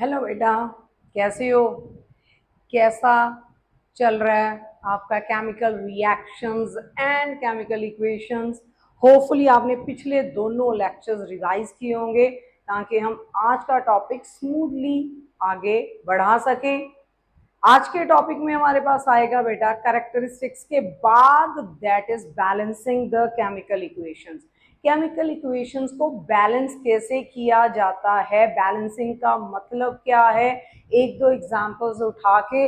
Hello बेटा, कैसे हो? कैसा चल रहा है आपका chemical reactions and chemical equations? Hopefully आपने पिछले दोनों लेक्चर्स रिवाइज किए होंगे ताकि हम आज का टॉपिक स्मूथली आगे बढ़ा सकें। आज के टॉपिक में हमारे पास आएगा बेटा कैरेक्टरिस्टिक्स के बाद that is balancing the chemical equations. Chemical equations को बैलेंस कैसे किया जाता है, बैलेंसिंग का मतलब क्या है, एक दो एग्जांपल्स उठा के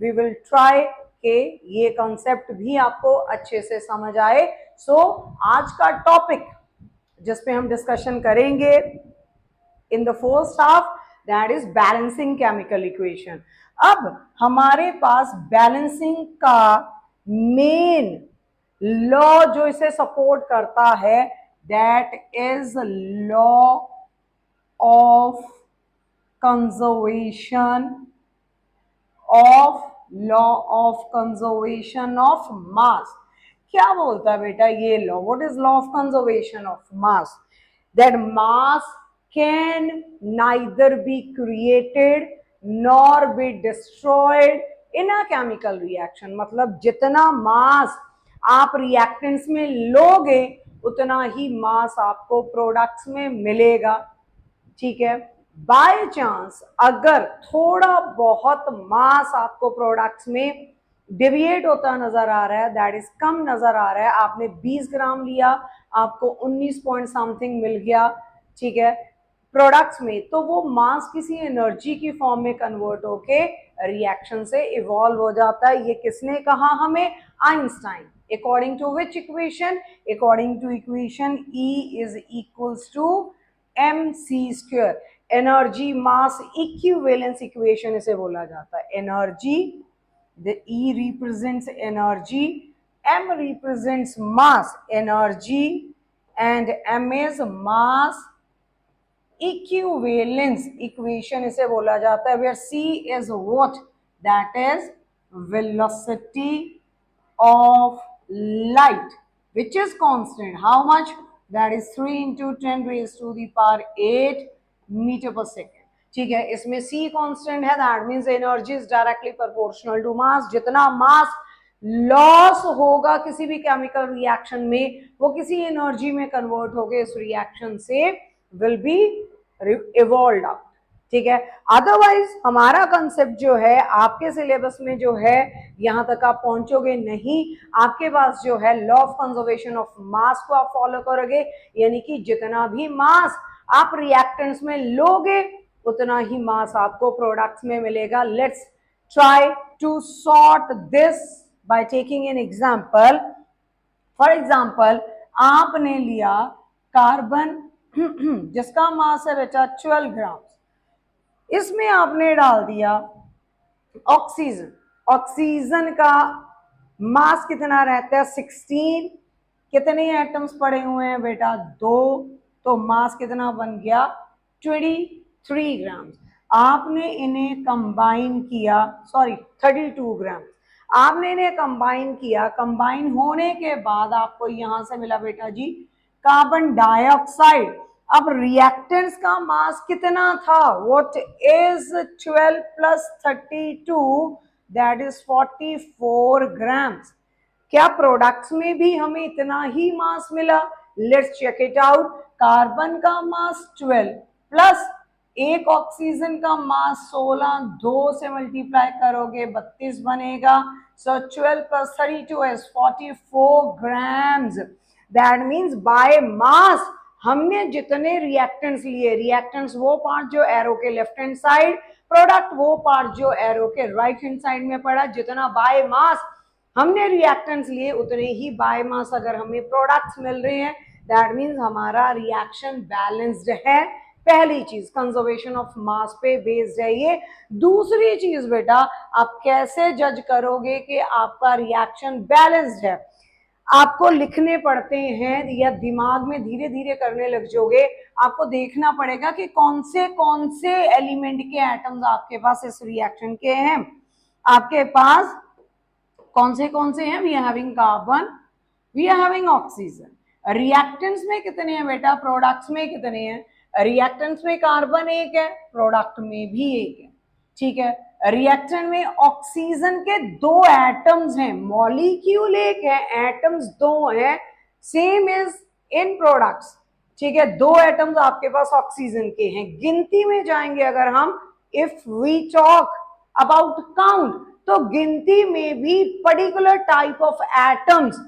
वी विल ट्राई के ये कॉन्सेप्ट भी आपको अच्छे से समझ आए। सो आज का टॉपिक जिस पे हम डिस्कशन करेंगे in the first half that is balancing chemical equation. अब हमारे पास बैलेंसिंग का मेन लॉ जो इसे सपोर्ट करता है that is law of conservation of mass. क्या बोलता है बेटा ये law? What is law of conservation of mass? That mass can neither be created nor be destroyed in a chemical reaction. मतलब जितना मास आप रिएक्टेंट्स में लोगे उतना ही मास आपको प्रोडक्ट्स में मिलेगा। ठीक है, बाय चांस अगर थोड़ा बहुत मास आपको प्रोडक्ट्स में डिविएट होता नजर आ रहा है, दैट इज कम नजर आ रहा है, आपने 20 ग्राम लिया आपको 19 पॉइंट समथिंग मिल गया, ठीक है, प्रोडक्ट्स में, तो वो मास किसी एनर्जी की फॉर्म में कन्वर्ट होके रिएक्शन से इवॉल्व हो जाता है। ये किसने कहा हमें? Einstein. According to which equation? According to equation E is equals to mc²। Energy mass equivalence equation इसे बोला जाता है। Energy, the E represents energy, M represents mass energy and M is mass equivalence equation इसे बोला जाता है, where C is what? That is velocity of light which is constant. How much? That is 3 into 10 raised to the power 8 meter per second. ठीक है, इसमें C constant है, that means energy is directly proportional to mass. जितना mass loss होगा किसी भी chemical reaction में वो किसी एनर्जी में कन्वर्ट होकर इस रिएक्शन से विल बी इवॉल्व आउट। ठीक है, अदरवाइज हमारा कंसेप्ट जो है आपके सिलेबस में जो है यहां तक आप पहुंचोगे नहीं। आपके पास जो है law of conservation of mass को आप फॉलो करोगे, यानी कि जितना भी मास आप रिएक्टेंट्स में लोगे उतना ही मास आपको प्रोडक्ट्स में मिलेगा। Let's try to sort this by taking an example. For example आपने लिया कार्बन जिसका मास है बेटा 12 ग्राम, इसमें आपने डाल दिया ऑक्सीजन। ऑक्सीजन का मास कितना रहता है? 16। कितने एटम्स पड़े हुए हैं बेटा? 2, तो मास कितना बन गया? 23 ग्राम। आपने इन्हें कंबाइन किया, सॉरी 32 ग्राम। आपने इन्हें कंबाइन किया, कंबाइन होने के बाद आपको यहां से मिला बेटा जी कार्बन डाइऑक्साइड। अब रिएक्टेंट्स का मास कितना था? What is 12 plus 32? That is 44 grams. क्या प्रोडक्ट्स में भी हमें इतना ही मास मिला? Let's check it out. Carbon का मास 12 प्लस एक ऑक्सीजन का मास 16, 2 से मल्टीप्लाई करोगे 32 बनेगा। सो 12 plus 32 is 44 grams. That means by mass हमने जितने रिएक्टेंट्स लिए, रिएक्टेंट्स वो पार्ट जो एरो के लेफ्ट हैंड साइड, प्रोडक्ट वो पार्ट जो एरो के राइट हैंड साइड में पड़ा, जितना बाय मास हमने रिएक्टेंट्स लिए उतने ही बाय मास अगर हमें प्रोडक्ट्स मिल रहे हैं, दैट मीन्स हमारा रिएक्शन बैलेंस्ड है। पहली चीज कंजर्वेशन ऑफ मास पे बेस्ड है ये। दूसरी चीज बेटा आप कैसे जज करोगे कि आपका रिएक्शन बैलेंस्ड है? आपको लिखने पड़ते हैं या दिमाग में धीरे धीरे करने लग जाओगे। आपको देखना पड़ेगा कि कौन से एलिमेंट के एटम्स आपके पास इस रिएक्शन के हैं। आपके पास कौन से हैं? We are having carbon, we are having oxygen. Reactants में कितने हैं बेटा? प्रोडक्ट्स में कितने हैं? रिएक्टेंट्स में कार्बन एक है, प्रोडक्ट में भी एक है, ठीक है। रिएक्टेंट में ऑक्सीजन के दो एटम्स हैं, मॉलिक्यूल एक है, एटम्स दो हैं, सेम इज इन प्रोडक्ट्स, ठीक है। दो एटम्स आपके पास ऑक्सीजन के हैं। गिनती में जाएंगे अगर हम, if we talk about count, तो गिनती में भी पर्टिकुलर टाइप ऑफ एटम्स,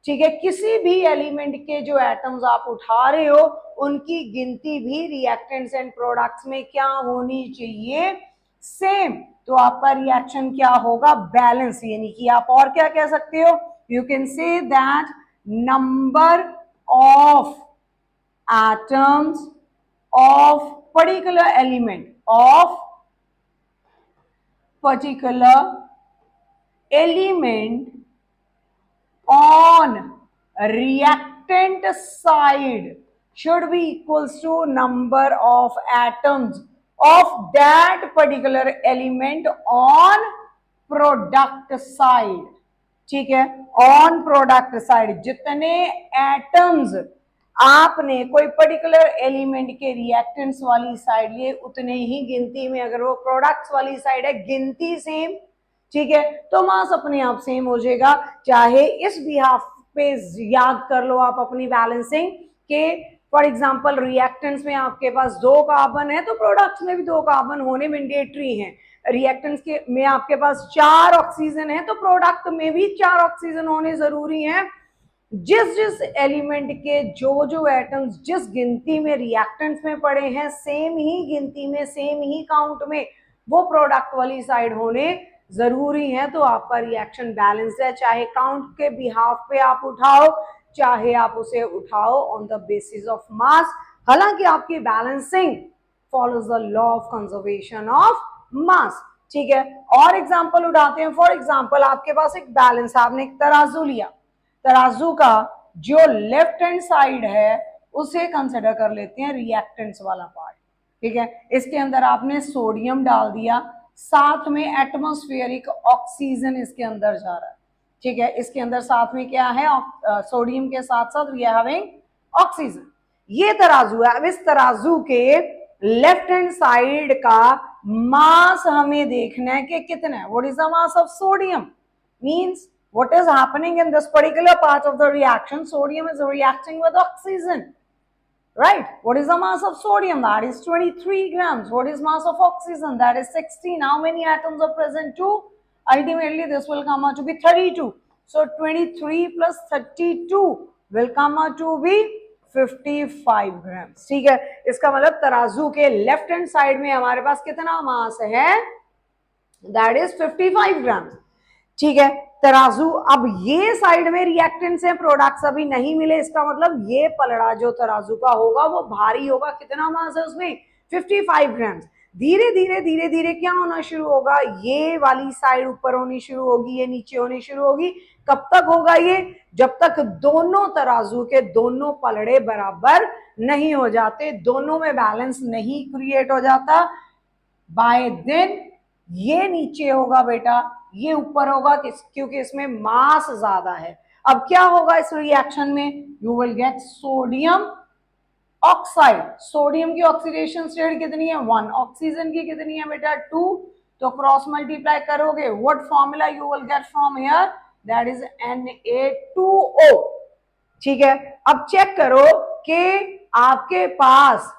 ठीक है, किसी भी एलिमेंट के जो एटम्स आप उठा रहे हो उनकी गिनती भी रिएक्टेंट्स एंड प्रोडक्ट्स में क्या होनी चाहिए, सेम। तो आपका रिएक्शन क्या होगा, बैलेंस। यानी कि आप और क्या कह सकते हो, you can say that number of atoms of particular element, of particular element on reactant side should be equals to number of atoms of that particular element on product side, ठीक है। ऑन प्रोडक्ट साइड जितने atoms आपने कोई particular element के reactants वाली side लिए उतने ही गिनती में, अगर वो प्रोडक्ट्स वाली साइड है गिनती सेम, ठीक है, तो मास अपने आप सेम हो जाएगा। चाहे इस बिहाफ पे याद कर लो आप अपनी बैलेंसिंग के, फॉर एग्जांपल रिएक्टेंट्स में आपके पास दो कार्बन है तो प्रोडक्ट्स में भी दो कार्बन होने मैंडेटरी हैं। रिएक्टेंट्स के में आपके पास 4 ऑक्सीजन है तो प्रोडक्ट में भी 4 ऑक्सीजन होने जरूरी हैं। जिस जिस एलिमेंट के जो जो एटम्स जिस गिनती में रिएक्टेंट्स में पड़े हैं, सेम ही गिनती में सेम ही काउंट में वो प्रोडक्ट वाली साइड होने जरूरी है। तो आपका रिएक्शन बैलेंस है, चाहे काउंट के बिहाफ पे आप उठाओ, चाहे आप उसे उठाओ on the basis of mass. हालांकि आपकी balancing follows the law of conservation of mass, ठीक है। और एग्जांपल उठाते हैं। फॉर एग्जांपल आपके पास एक बैलेंस, आपने एक तराजू लिया, तराजू का जो लेफ्ट हैंड साइड है उसे कंसिडर कर लेते हैं रिएक्टेंट्स वाला पार्ट, ठीक है। इसके अंदर आपने सोडियम डाल दिया, साथ में एटमॉस्फेरिक ऑक्सीजन इसके अंदर जा रहा है, ठीक है। इसके अंदर साथ में क्या है, सोडियम के साथ साथ वी आर हैविंग ऑक्सीजन। ये तराजू है। अब इस तराजू के लेफ्ट हैंड साइड का मास हमें देखना है कि कितना है, what is the mass of sodium, means what is happening in this particular part of the reaction, sodium is reacting with oxygen, right? What is the mass of sodium? That is 23 grams. What is mass of oxygen? That is 16. How many atoms are present? 2. Ultimately this will come out to be 32. So 23 plus 32 will come out to be 55 grams, ठीक है। इसका मतलब तराजू के left hand side में हमारे पास कितना मास है, that is 55 grams, ठीक है। तराजू, अब ये साइड में रिएक्टेंट्स हैं, प्रोडक्ट्स अभी नहीं मिले, इसका मतलब ये पलड़ा जो तराजू का होगा वो भारी होगा। कितना मास है उसमें, 55 ग्राम। धीरे धीरे धीरे धीरे क्या होना शुरू होगा, ये वाली साइड ऊपर होनी शुरू होगी, ये नीचे होनी शुरू होगी। कब तक होगा ये, जब तक दोनों तराजू के दोनों पलड़े बराबर नहीं हो जाते, दोनों में बैलेंस नहीं क्रिएट हो जाता। बाय देन ये नीचे होगा बेटा, ये ऊपर होगा, क्योंकि इसमें मास ज्यादा है। अब क्या होगा इस रिएक्शन में, you will gate sodium oxide. Sodium की ऑक्सीडेशन स्टेट कितनी है, 1। ऑक्सीजन की कितनी है बेटा, 2। तो क्रॉस मल्टीप्लाई करोगे, what formula you will get from here, that is Na2O, ठीक है। अब चेक करो कि आपके पास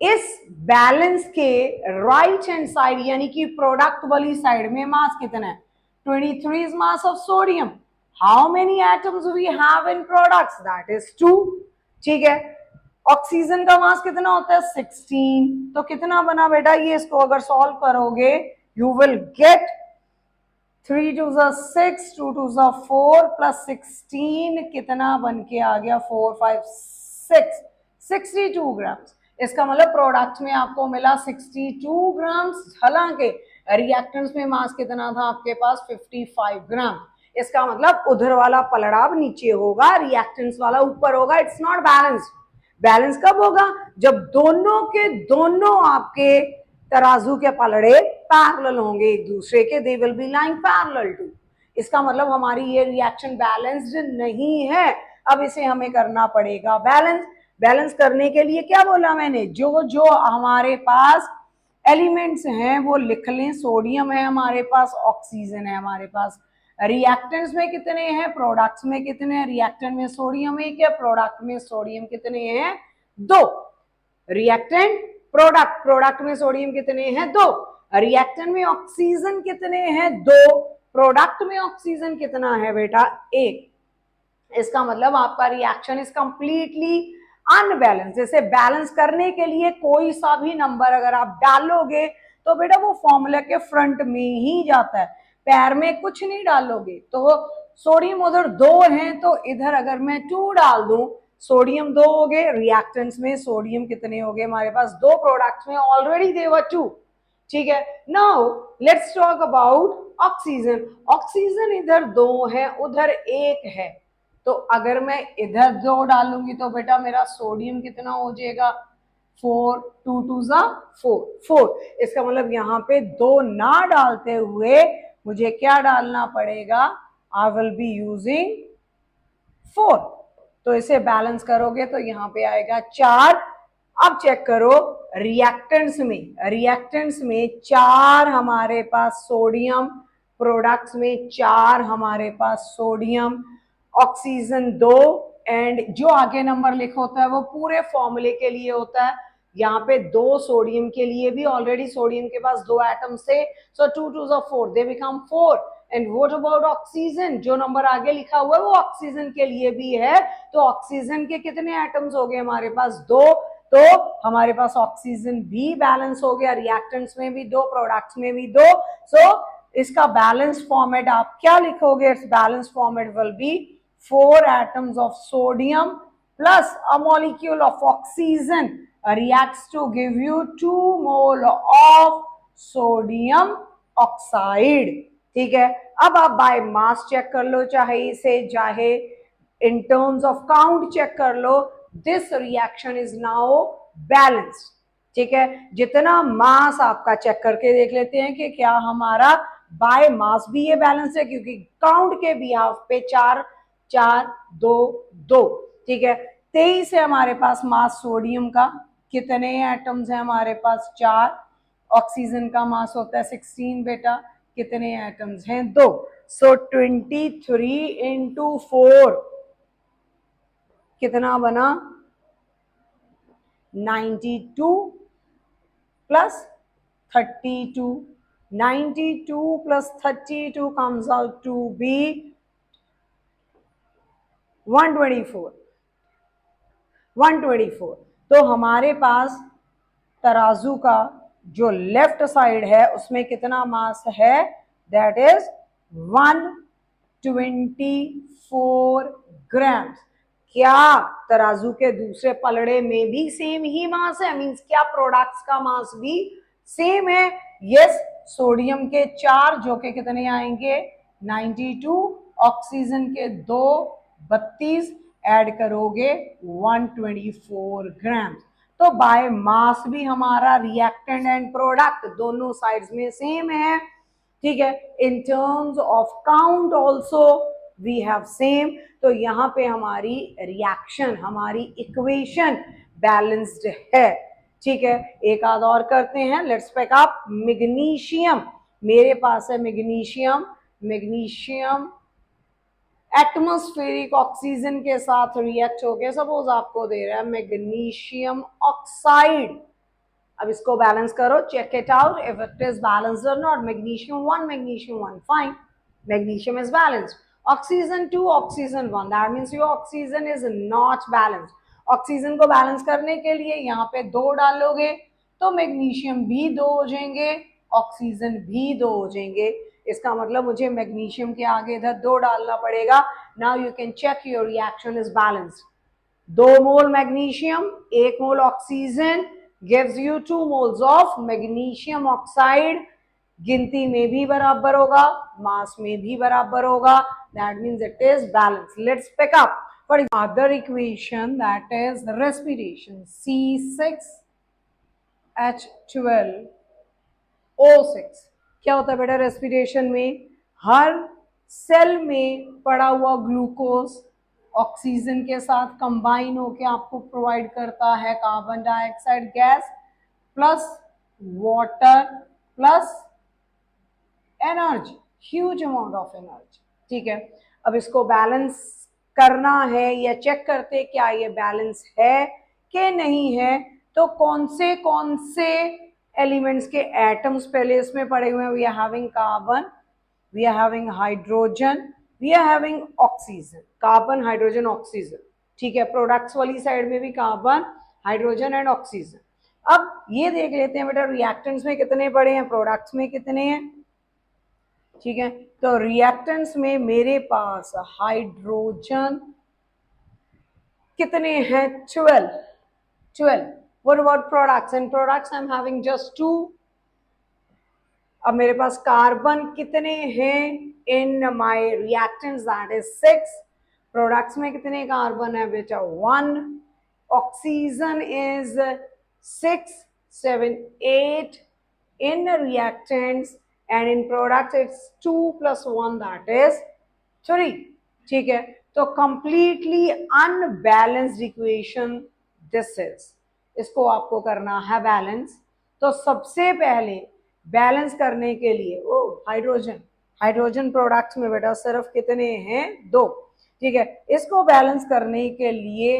इस बैलेंस के राइट हैंड साइड यानी कि प्रोडक्ट वाली साइड में मास कितना है, 23 is mass of sodium. How many atoms we have in products? That is 2. ठीक है। ऑक्सीजन का मास कितना होता है, 16। तो कितना बना बेटा, ये इसको अगर सॉल्व करोगे यू विल गेट 3 2 6, 2 2 4 प्लस 16 कितना बन के आ गया, 4 5 6, 62 ग्राम्स। इसका मतलब प्रोडक्ट में आपको मिला 62 ग्राम्स, हालांकि रिएक्टेंट्स में मास कितना था आपके पास, 55 ग्राम। इसका मतलब उधर वाला पलड़ा नीचे होगा, रिएक्टेंट्स वाला ऊपर होगा। It's not balanced. बैलेंस कब होगा, जब दोनों के दोनों आपके तराजू के पलड़े पैरेलल होंगे एक दूसरे के, they will be lying parallel to. इसका मतलब हमारी ये रिएक्शन बैलेंस्ड नहीं है। अब इसे हमें करना पड़ेगा बैलेंस। बैलेंस करने के लिए क्या बोला मैंने, जो जो हमारे पास एलिमेंट्स हैं वो लिख लें। सोडियम है हमारे पास, ऑक्सीजन है हमारे पास। रिएक्टेंट्स में कितने हैं, प्रोडक्ट्स में कितने हैं, रिएक्टेंट में सोडियम एक है, प्रोडक्ट में सोडियम कितने हैं, 2। रिएक्टेंट प्रोडक्ट, प्रोडक्ट में सोडियम कितने हैं, 2। रिएक्टेंट में ऑक्सीजन कितने हैं, 2। प्रोडक्ट में ऑक्सीजन कितना है बेटा, 1। इसका मतलब आपका रिएक्शन इज कंप्लीटली अनबैलेंस। जैसे बैलेंस करने के लिए कोई सा भी नंबर अगर आप डालोगे तो बेटा वो फॉर्मूला के फ्रंट में ही जाता है, पैर में कुछ नहीं डालोगे। तो सोडियम उधर 2 है तो इधर अगर मैं 2 डाल दूं, सोडियम 2 हो गए, रिएक्टेंट्स में सोडियम कितने हो गए हमारे पास, 2, प्रोडक्ट्स में ऑलरेडी देवर 2। ठीक है, now let's talk about oxygen. Oxygen इधर 2 है उधर 1 है, तो अगर मैं इधर 2 डालूंगी तो बेटा मेरा सोडियम कितना हो जाएगा, 4, 2 2 जा 4, 4। इसका मतलब यहाँ पे 2 ना डालते हुए मुझे क्या डालना पड़ेगा, आई विल बी यूजिंग 4। तो इसे बैलेंस करोगे तो यहाँ पे आएगा 4। अब चेक करो रिएक्टेंट्स में, रिएक्टेंट्स में 4 हमारे पास सोडियम, प्रोडक्ट्स में 4 हमारे पास सोडियम, ऑक्सीजन 2, एंड जो आगे नंबर लिखा होता है वो पूरे फॉर्मूले के लिए होता है। यहाँ पे 2 सोडियम के लिए भी ऑलरेडी सोडियम के पास 2 एटम्स थे, सो 2 2 4, they become 4। And what about oxygen, जो नंबर आगे लिखा हुआ है वो ऑक्सीजन के लिए भी है, तो ऑक्सीजन के कितने एटम्स हो गए हमारे पास, 2। तो हमारे पास ऑक्सीजन भी बैलेंस हो गया, रिएक्टेंट्स में भी 2, प्रोडक्ट्स में भी 2। सो इसका बैलेंस फॉर्मेट आप क्या लिखोगे, it's balance format will be 4 atoms of sodium plus a molecule of oxygen reacts to give you 2 mole of sodium oxide। ठीक है, अब आप बाय मास चेक कर लो, चाहे इसे चाहे in terms of count check कर लो, this reaction is now balanced. ठीक है, जितना मास आपका चेक करके देख लेते हैं कि क्या हमारा बाय मास भी ये बैलेंस है, क्योंकि काउंट के बिहाफ पे 4 4 2 2। ठीक है, 23 है हमारे पास मास सोडियम का, कितने एटम्स है हमारे पास, 4। ऑक्सीजन का मास होता है 16 बेटा, कितने एटम्स हैं, 2। सो 23 इंटू 4 कितना बना, 92 plus 32। 92 plus 32 comes out to be 124। 124। तो हमारे पास तराजू का जो लेफ्ट साइड है उसमें कितना मास है, दैट इज 124 ग्राम। क्या तराजू के दूसरे पलड़े में भी सेम ही मास है, मींस क्या प्रोडक्ट्स का मास भी सेम है, यस। सोडियम के 4 जो के कितने आएंगे, 92, ऑक्सीजन के 2 32, ऐड करोगे 124 ग्राम। तो बाय मास भी हमारा रिएक्टेंट एंड प्रोडक्ट दोनों साइड्स में सेम है। ठीक है, in terms of count also we have same. तो यहाँ पे हमारी रिएक्शन, हमारी इक्वेशन बैलेंस्ड है। ठीक है, एक आध और करते हैं, लेट्स पिक अप मैग्नीशियम। मेरे पास है मैग्नीशियम, मैग्नीशियम एटमॉस्फेरिक ऑक्सीजन के साथ रिएक्ट होके सपोज आपको दे रहा है मैग्नीशियम ऑक्साइड। अब इसको बैलेंस करो, check it out if it is balanced और not. Magnesium 1, magnesium 1, fine, magnesium is balanced. Oxygen 2, oxygen 1, that means your oxygen is not balanced. Oxygen को बैलेंस करने के लिए यहाँ पे 2 डालोगे तो मैग्नीशियम भी 2 हो जाएंगे, ऑक्सीजन भी 2 हो जाएंगे। इसका मतलब मुझे मैग्नीशियम के आगे इधर 2 डालना पड़ेगा। Now you can check your reaction is balanced. 2 mole magnesium, 1 mole oxygen gives you 2 moles of magnesium oxide। गिनती में भी बराबर होगा, मास में भी बराबर होगा, that means it is balanced। Let's pick up for other equation, that is respiration, C6H12O6। क्या होता है बेटा रेस्पिरेशन में, हर सेल में पड़ा हुआ ग्लूकोज ऑक्सीजन के साथ कंबाइन होके आपको प्रोवाइड करता है carbon dioxide gas plus water plus energy, huge amount of energy. ठीक है, अब इसको बैलेंस करना है या चेक करते क्या ये बैलेंस है कि नहीं है, तो कौन से एलिमेंट्स के एटम्स पहले इसमें पड़े हुए हैं। We are having carbon, we are having hydrogen, we are having oxygen, carbon hydrogen oxygen. ठीक है, प्रोडक्ट्स वाली साइड में भी कार्बन हाइड्रोजन एंड ऑक्सीजन। अब ये देख लेते हैं बेटा रिएक्टेंट्स में कितने पड़े हैं, प्रोडक्ट्स में कितने हैं। ठीक है, तो रिएक्टेंट्स में मेरे पास हाइड्रोजन कितने हैं, 12। What about products? In products I'm having just 2. अब मेरे पास कार्बन कितने हैं in my reactants, that is 6। Products में कितने कार्बन है बेटा, 1। Oxygen is 6, 7, 8 in reactants and in products it's 2 plus 1 that is 3। ठीक है, तो completely unbalanced equation this is। इसको आपको करना है बैलेंस। तो सबसे पहले बैलेंस करने के लिए वो हाइड्रोजन प्रोडक्ट्स में बेटा सिर्फ कितने हैं, 2। ठीक है, इसको बैलेंस करने के लिए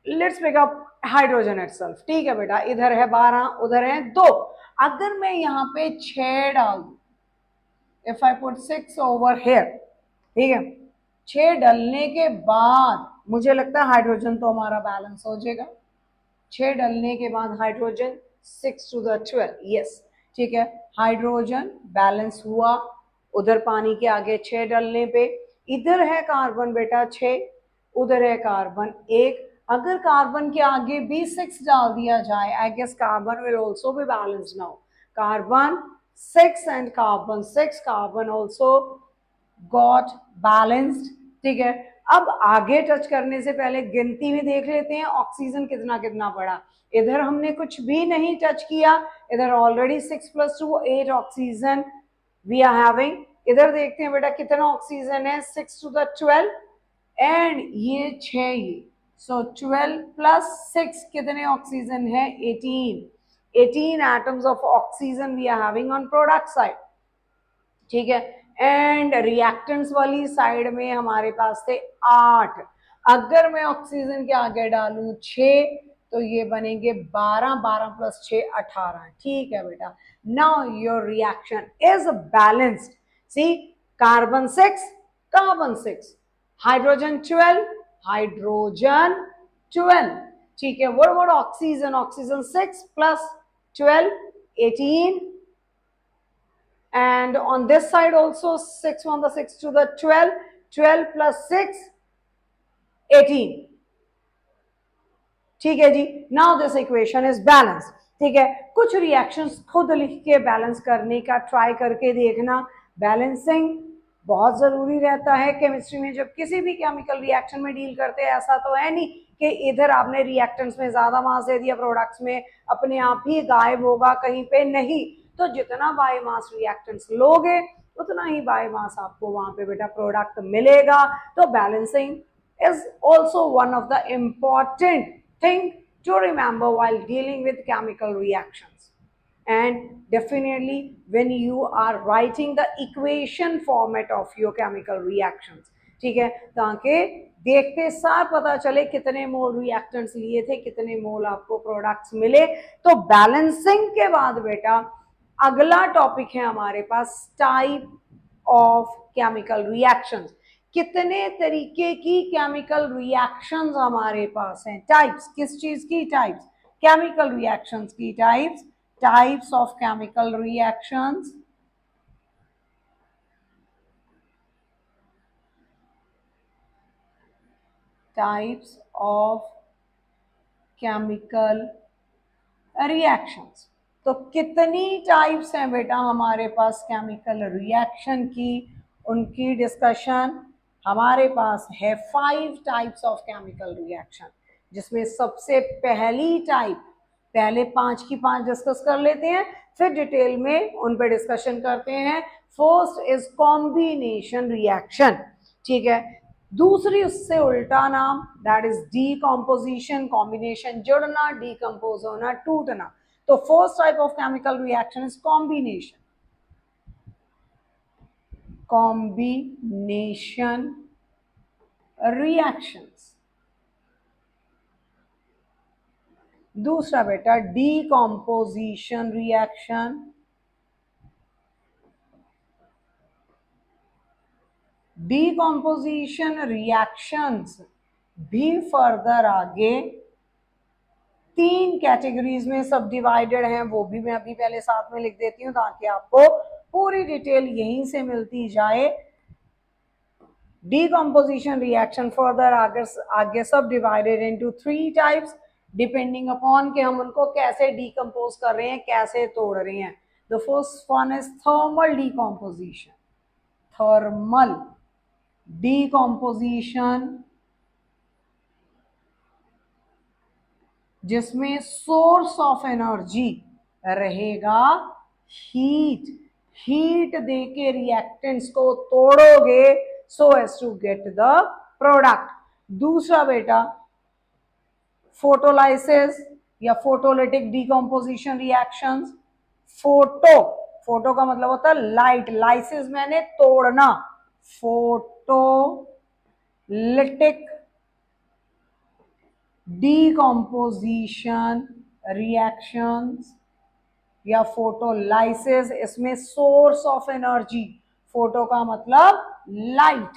let's pick up hydrogen itself. ठीक है बेटा, इधर है 12, उधर है 2। अगर मैं यहाँ पे 6 डाल दूं, if I put 6 over here, ठीक है, 6 डलने के बाद मुझे लगता है हाइड्रोजन तो हमारा बैलेंस हो जाएगा। 6 डलने के बाद हाइड्रोजन 6 to the 12, यस। ठीक है, हाइड्रोजन बैलेंस हुआ, उधर पानी के आगे 6 डलने पे। इधर है कार्बन बेटा 6, उधर है कार्बन 1। अगर कार्बन के आगे भी 6 डाल दिया जाए, I guess carbon will also be balanced now. Carbon 6 and carbon 6, carbon also got balanced. ठीक है, अब आगे टच करने से पहले गिनती में देख लेते हैं ऑक्सीजन कितना कितना पड़ा। इधर हमने कुछ भी नहीं टच किया, इधर already 6 + 2 8 oxygen we are having. इधर देखते हैं बेटा कितना ऑक्सीजन है, 6 to the 12 एंड ये 6 ये, सो 12 + 6 कितने ऑक्सीजन है, 18 atoms of oxygen we are having on product side. ठीक है, एंड रिएक्टेंट्स वाली साइड में हमारे पास थे 8। अगर मैं ऑक्सीजन के आगे डालूं 6 तो ये बनेंगे 12, 12 + 6 18। ठीक है बेटा, now your reaction is balanced. See, carbon 6, hydrogen 12, hydrogen 12। ठीक है, what about oxygen, oxygen 6 + 12 18, and on this side also 6 on the 6 to the 12, 12 + 6 18। ठीक है जी, now this equation is balance. ठीक है, कुछ रिएक्शंस खुद लिख के बैलेंस करने का ट्राई करके देखना। बैलेंसिंग बहुत जरूरी रहता है केमिस्ट्री में, जब किसी भी केमिकल रिएक्शन में डील करते हैं। ऐसा तो है नहीं कि इधर आपने रिएक्टेंट्स में ज्यादा मास दे दिया, प्रोडक्ट्स में अपने आप ही गायब होगा कहीं पे, नहीं। तो जितना बायोमास रिएक्टेंट्स लोगे उतना ही बायोमास आपको वहां पे बेटा प्रोडक्ट मिलेगा। तो balancing is also one of the important thing to remember while dealing with chemical reactions, and definitely when you are writing the equation format of your chemical reactions। ठीक है, ताकि देखते सार पता चले कितने मोल रिएक्टेंट्स लिए थे, कितने मोल आपको प्रोडक्ट्स मिले। तो बैलेंसिंग के बाद बेटा अगला टॉपिक है हमारे पास टाइप ऑफ केमिकल रिएक्शंस। कितने तरीके की केमिकल रिएक्शंस हमारे पास हैं, टाइप्स, किस चीज की टाइप्स, केमिकल रिएक्शंस की types, types of chemical reactions. Types of chemical reactions. तो कितनी टाइप्स हैं बेटा हमारे पास केमिकल रिएक्शन की, उनकी डिस्कशन हमारे पास है। 5 टाइप्स ऑफ केमिकल रिएक्शन, जिसमें सबसे पहली टाइप, पहले 5 की 5 डिस्कस कर लेते हैं, फिर डिटेल में उन पे डिस्कशन करते हैं। First is combination reaction. ठीक है, दूसरी उससे उल्टा नाम, दैट इज डीकॉम्पोजिशन, कॉम्बिनेशन जुड़ना, डीकम्पोज होना, टूटना। तो first type of chemical reaction is combination, combination reactions. दूसरा बेटा डीकॉम्पोजिशन रिएक्शन, डीकॉम्पोजिशन रिएक्शंस भी फर्दर आगे 3 कैटेगरीज में सब डिवाइडेड हैं, वो भी मैं अभी पहले साथ में लिख देती हूँ ताकि आपको पूरी डिटेल यहीं से मिलती जाए। डीकॉम्पोजिशन रिएक्शन फर्दर आगे सब divided into 3 types, depending upon कि हम उनको कैसे डीकम्पोज कर रहे हैं, कैसे तोड़ रहे हैं। The first one is thermal decomposition, thermal decomposition, जिसमें सोर्स ऑफ एनर्जी रहेगा हीट, हीट देके रिएक्टेंट्स को तोड़ोगे so as to get the product. दूसरा बेटा फोटोलाइसिस या photolytic decomposition reactions, photo, photo का मतलब होता है लाइट, लाइसिस मैंने तोड़ना, फोटोलिटिक डीकॉम्पोजिशन रिएक्शंस या फोटोलाइसिस, इसमें सोर्स ऑफ एनर्जी, फोटो का मतलब लाइट,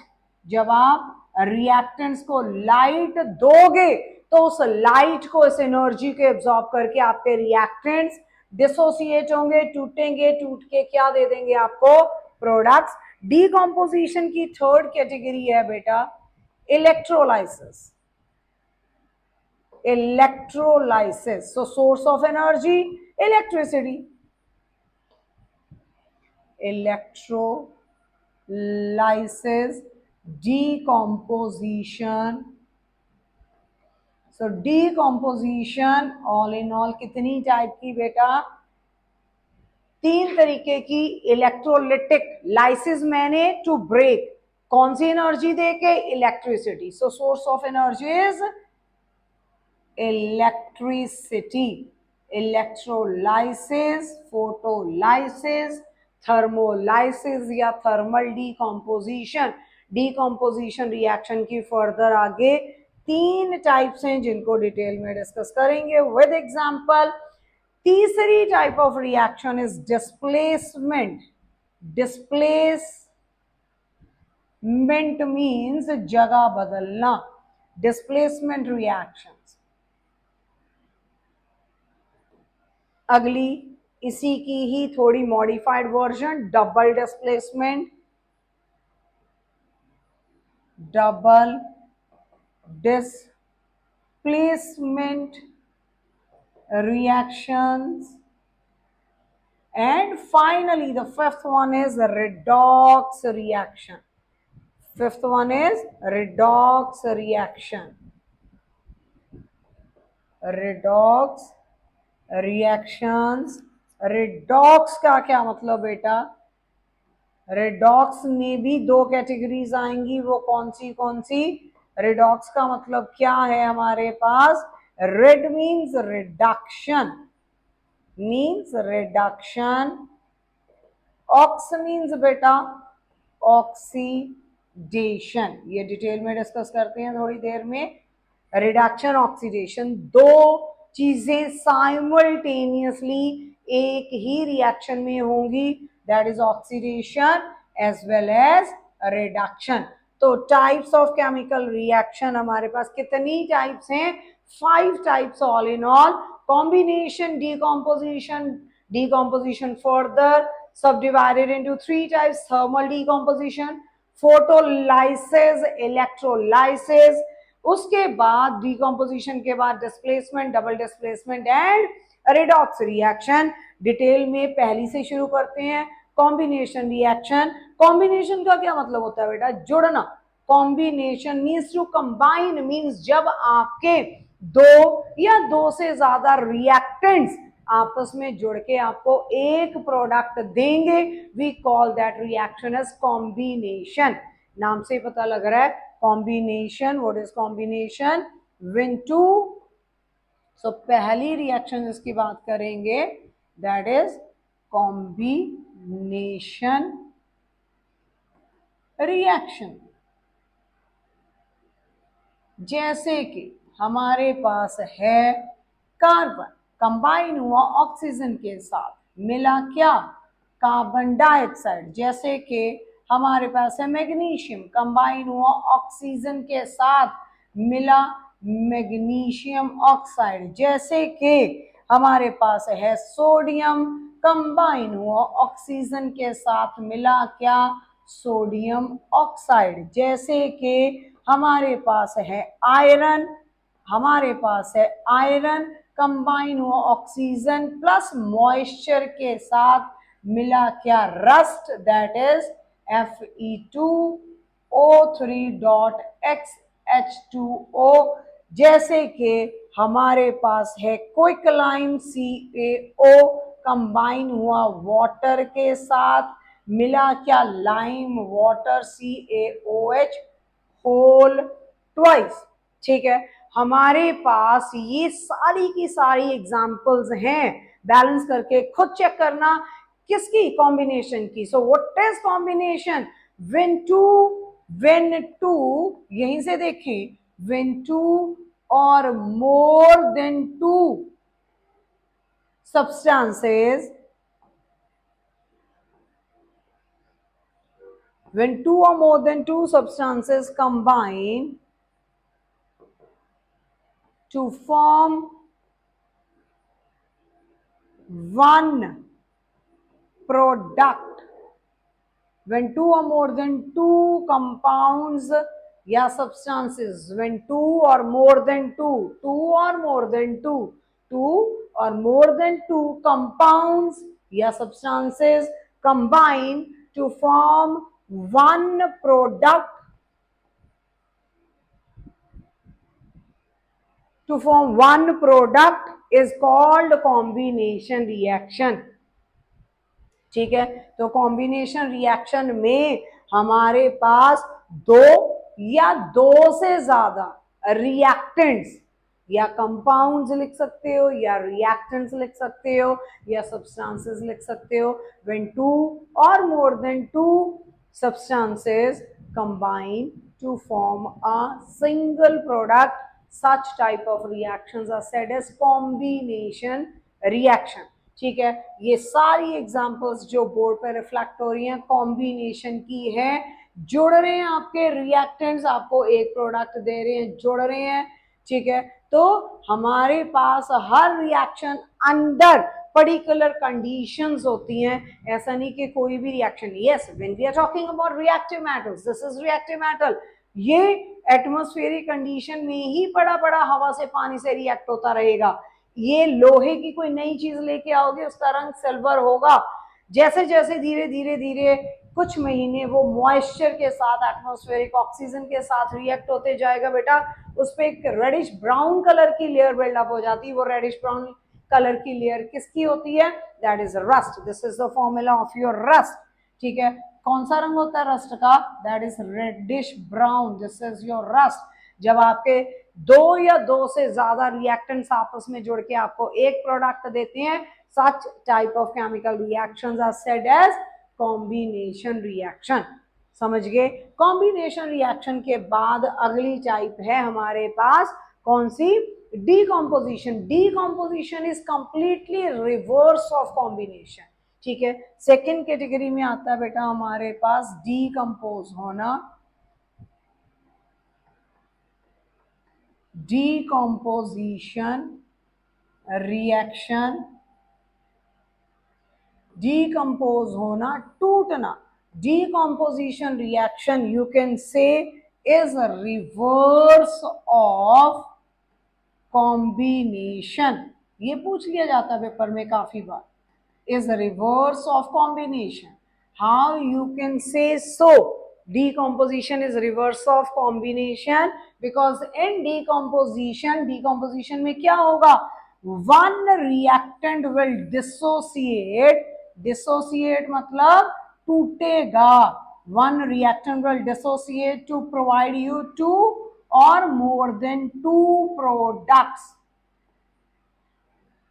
जब आप रिएक्टेंट्स को लाइट दोगे तो उस लाइट को, इस एनर्जी को एब्जॉर्ब करके आपके रिएक्टेंट्स डिसोसिएट होंगे, टूटेंगे, टूट के क्या दे देंगे आपको, प्रोडक्ट्स। डीकॉम्पोजिशन की थर्ड कैटेगरी है बेटा electrolysis, electrolysis, so source of energy electricity, electrolysis, decomposition, so decomposition all in all कितनी टाइप की बेटा, 3 तरीके की। इलेक्ट्रोलिटिक, लाइसिस मैंने टू ब्रेक, कौन सी एनर्जी देके, electricity, so source of energy is electricity, electrolysis, photolysis, thermolysis या थर्मल डीकॉम्पोजिशन। डीकॉम्पोजिशन रिएक्शन की फर्दर आगे 3 टाइप्स हैं जिनको डिटेल में डिस्कस करेंगे विद एग्जांपल। तीसरी type of reaction is displacement, displacement means जगह बदलना, डिस्प्लेसमेंट रिएक्शंस। अगली इसी की ही थोड़ी modified version, double displacement, double displacement reactions, and finally the fifth one is redox reaction. Fifth one is redox reaction. Redox reactions, redox का क्या मतलब बेटा, रेडॉक्स में भी 2 कैटेगरीज आएंगी, वो कौन सी, रेडॉक्स का मतलब क्या है हमारे पास, red means reduction, ox means बेटा ऑक्सीडेशन, ये डिटेल में डिस्कस करते हैं थोड़ी देर में। रिडक्शन, ऑक्सीडेशन, 2 चीजें साइमल्टेनियसली एक ही रिएक्शन में होंगी, that is oxidation as well as reduction. तो टाइप्स ऑफ केमिकल रिएक्शन हमारे पास कितनी टाइप्स हैं, 5 types all in all. Combination, decomposition further subdivided into 3 types, thermal decomposition, photolysis, electrolysis, उसके बाद डिकम्पोजिशन के बाद displacement, double displacement and redox reaction. Detail में पहली से शुरू करते हैं, कॉम्बिनेशन रिएक्शन। कॉम्बिनेशन का क्या मतलब होता है बेटा, जुड़ना, combination means to combine, means जब आपके 2 या 2 से ज्यादा रिएक्टेंट्स आपस में जुड़ के आपको एक प्रोडक्ट देंगे, we call that reaction as combination. नाम से पता लग रहा है combination, what is combination? When two, so पहली रिएक्शन जिसकी बात करेंगे दैट इज कॉम्बिनेशन रिएक्शन। जैसे कि हमारे पास है कार्बन कंबाइन हुआ ऑक्सीजन के साथ, मिला क्या? Carbon dioxide. जैसे कि हमारे पास है मैग्नीशियम कंबाइन हुआ ऑक्सीजन के साथ, मिला मैग्नीशियम ऑक्साइड। जैसे कि हमारे पास है सोडियम कंबाइन हुआ ऑक्सीजन के साथ, मिला क्या? Sodium oxide. जैसे कि हमारे पास है आयरन, हमारे पास है आयरन कंबाइन हुआ ऑक्सीजन प्लस मॉइस्चर के साथ, मिला क्या? Rust, that is Fe2O3.XH2O। जैसे कि हमारे पास है क्विकलाइन CaO कंबाइन हुआ वाटर के साथ, मिला क्या? Lime water CaOH whole twice. ठीक है, हमारे पास ये सारी की सारी एग्जांपल्स हैं, बैलेंस करके खुद चेक करना किसकी? कॉम्बिनेशन की। So what is combination? When two, यहीं से देखें, when two or more than two substances, when two or more than two substances combine to form one product, when two or more than two compounds या substances, when two or more than two or more than two or more than two compounds या substances combine to form one product, to form one product is called combination reaction। ठीक है, तो combination reaction में हमारे पास दो या दो से ज्यादा रिएक्टेंट्स या कंपाउंड्स लिख सकते हो, या रिएक्टेंट्स लिख सकते हो, या सब्सटेंसेस लिख सकते हो। When two or more than two substances combine to form a single product, such type of reactions are said as combination reaction। ठीक है, ये सारी एग्जांपल्स जो बोर्ड पे रिफ्लेक्ट हो रही हैं कॉम्बिनेशन की है। जोड़ रहे हैं आपके रिएक्टेंट्स, आपको एक प्रोडक्ट दे रहे हैं, जोड़ रहे हैं। ठीक है, तो हमारे पास हर रिएक्शन अंडर पर्टिकुलर कंडीशंस होती हैं, ऐसा नहीं कि कोई भी reaction. Yes, when we are talking about reactive metals, this is reactive metal. ये एटमॉस्फेरिक कंडीशन में ही पड़ा पड़ा हवा से पानी से रिएक्ट होता रहेगा। ये लोहे की कोई नई चीज लेके आओगे उसका रंग सिल्वर होगा। जैसे जैसे धीरे धीरे धीरे कुछ महीने वो मॉइस्चर के साथ, एटमॉस्फेरिक ऑक्सीजन के साथ रिएक्ट होते जाएगा बेटा, उस पर एक रेडिश ब्राउन कलर की लेयर बिल्डअप हो जाती है। वो रेडिश ब्राउन कलर की लेयर किसकी होती है? That is rust. This is the formula of your rust. ठीक है, कौन सा रंग होता है रस्ट का? That is reddish brown. This is your rust. जब आपके दो या दो से ज्यादा रिएक्टेंट्स आपस में जुड़ के आपको एक प्रोडक्ट देते हैं, such type of chemical reactions are said as combination reaction। समझ गए? कॉम्बिनेशन रिएक्शन के बाद अगली टाइप है हमारे पास कौन सी? Decomposition. Decomposition is completely reverse of combination. ठीक है, सेकेंड कैटेगरी में आता है बेटा हमारे पास डीकंपोज होना, डीकॉम्पोजिशन रिएक्शन। डीकंपोज होना, टूटना। Decomposition reaction you can say is reverse of combination. ये पूछ लिया जाता है पेपर में काफी बार, is reverse of combination. How you can say so? decomposition is reverse of combination because in decomposition में क्या होगा? one reactant will dissociate मतलब टूटेगा, one reactant will dissociate to provide you two or more than two products.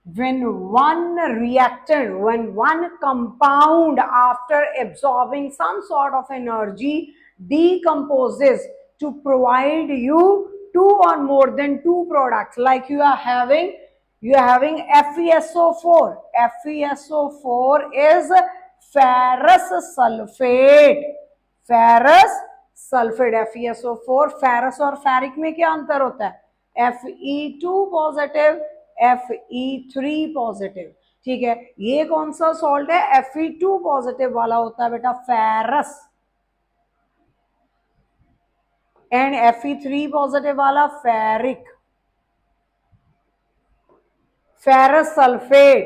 When one reactant, when one compound after absorbing some sort of energy decomposes to provide you two or more than two products, like you are having FeSO4. FeSO4 is ferrous sulfate. Ferrous sulphate FeSO4. Ferrous और ferric में क्या अंतर होता है? Fe2 positive, Fe3 positive. ठीक है, ये कौन सा सॉल्ट है? Fe2 पॉजिटिव वाला होता है बेटा फेरस, एंड Fe3 पॉजिटिव वाला फेरिक, फेरस सल्फेट.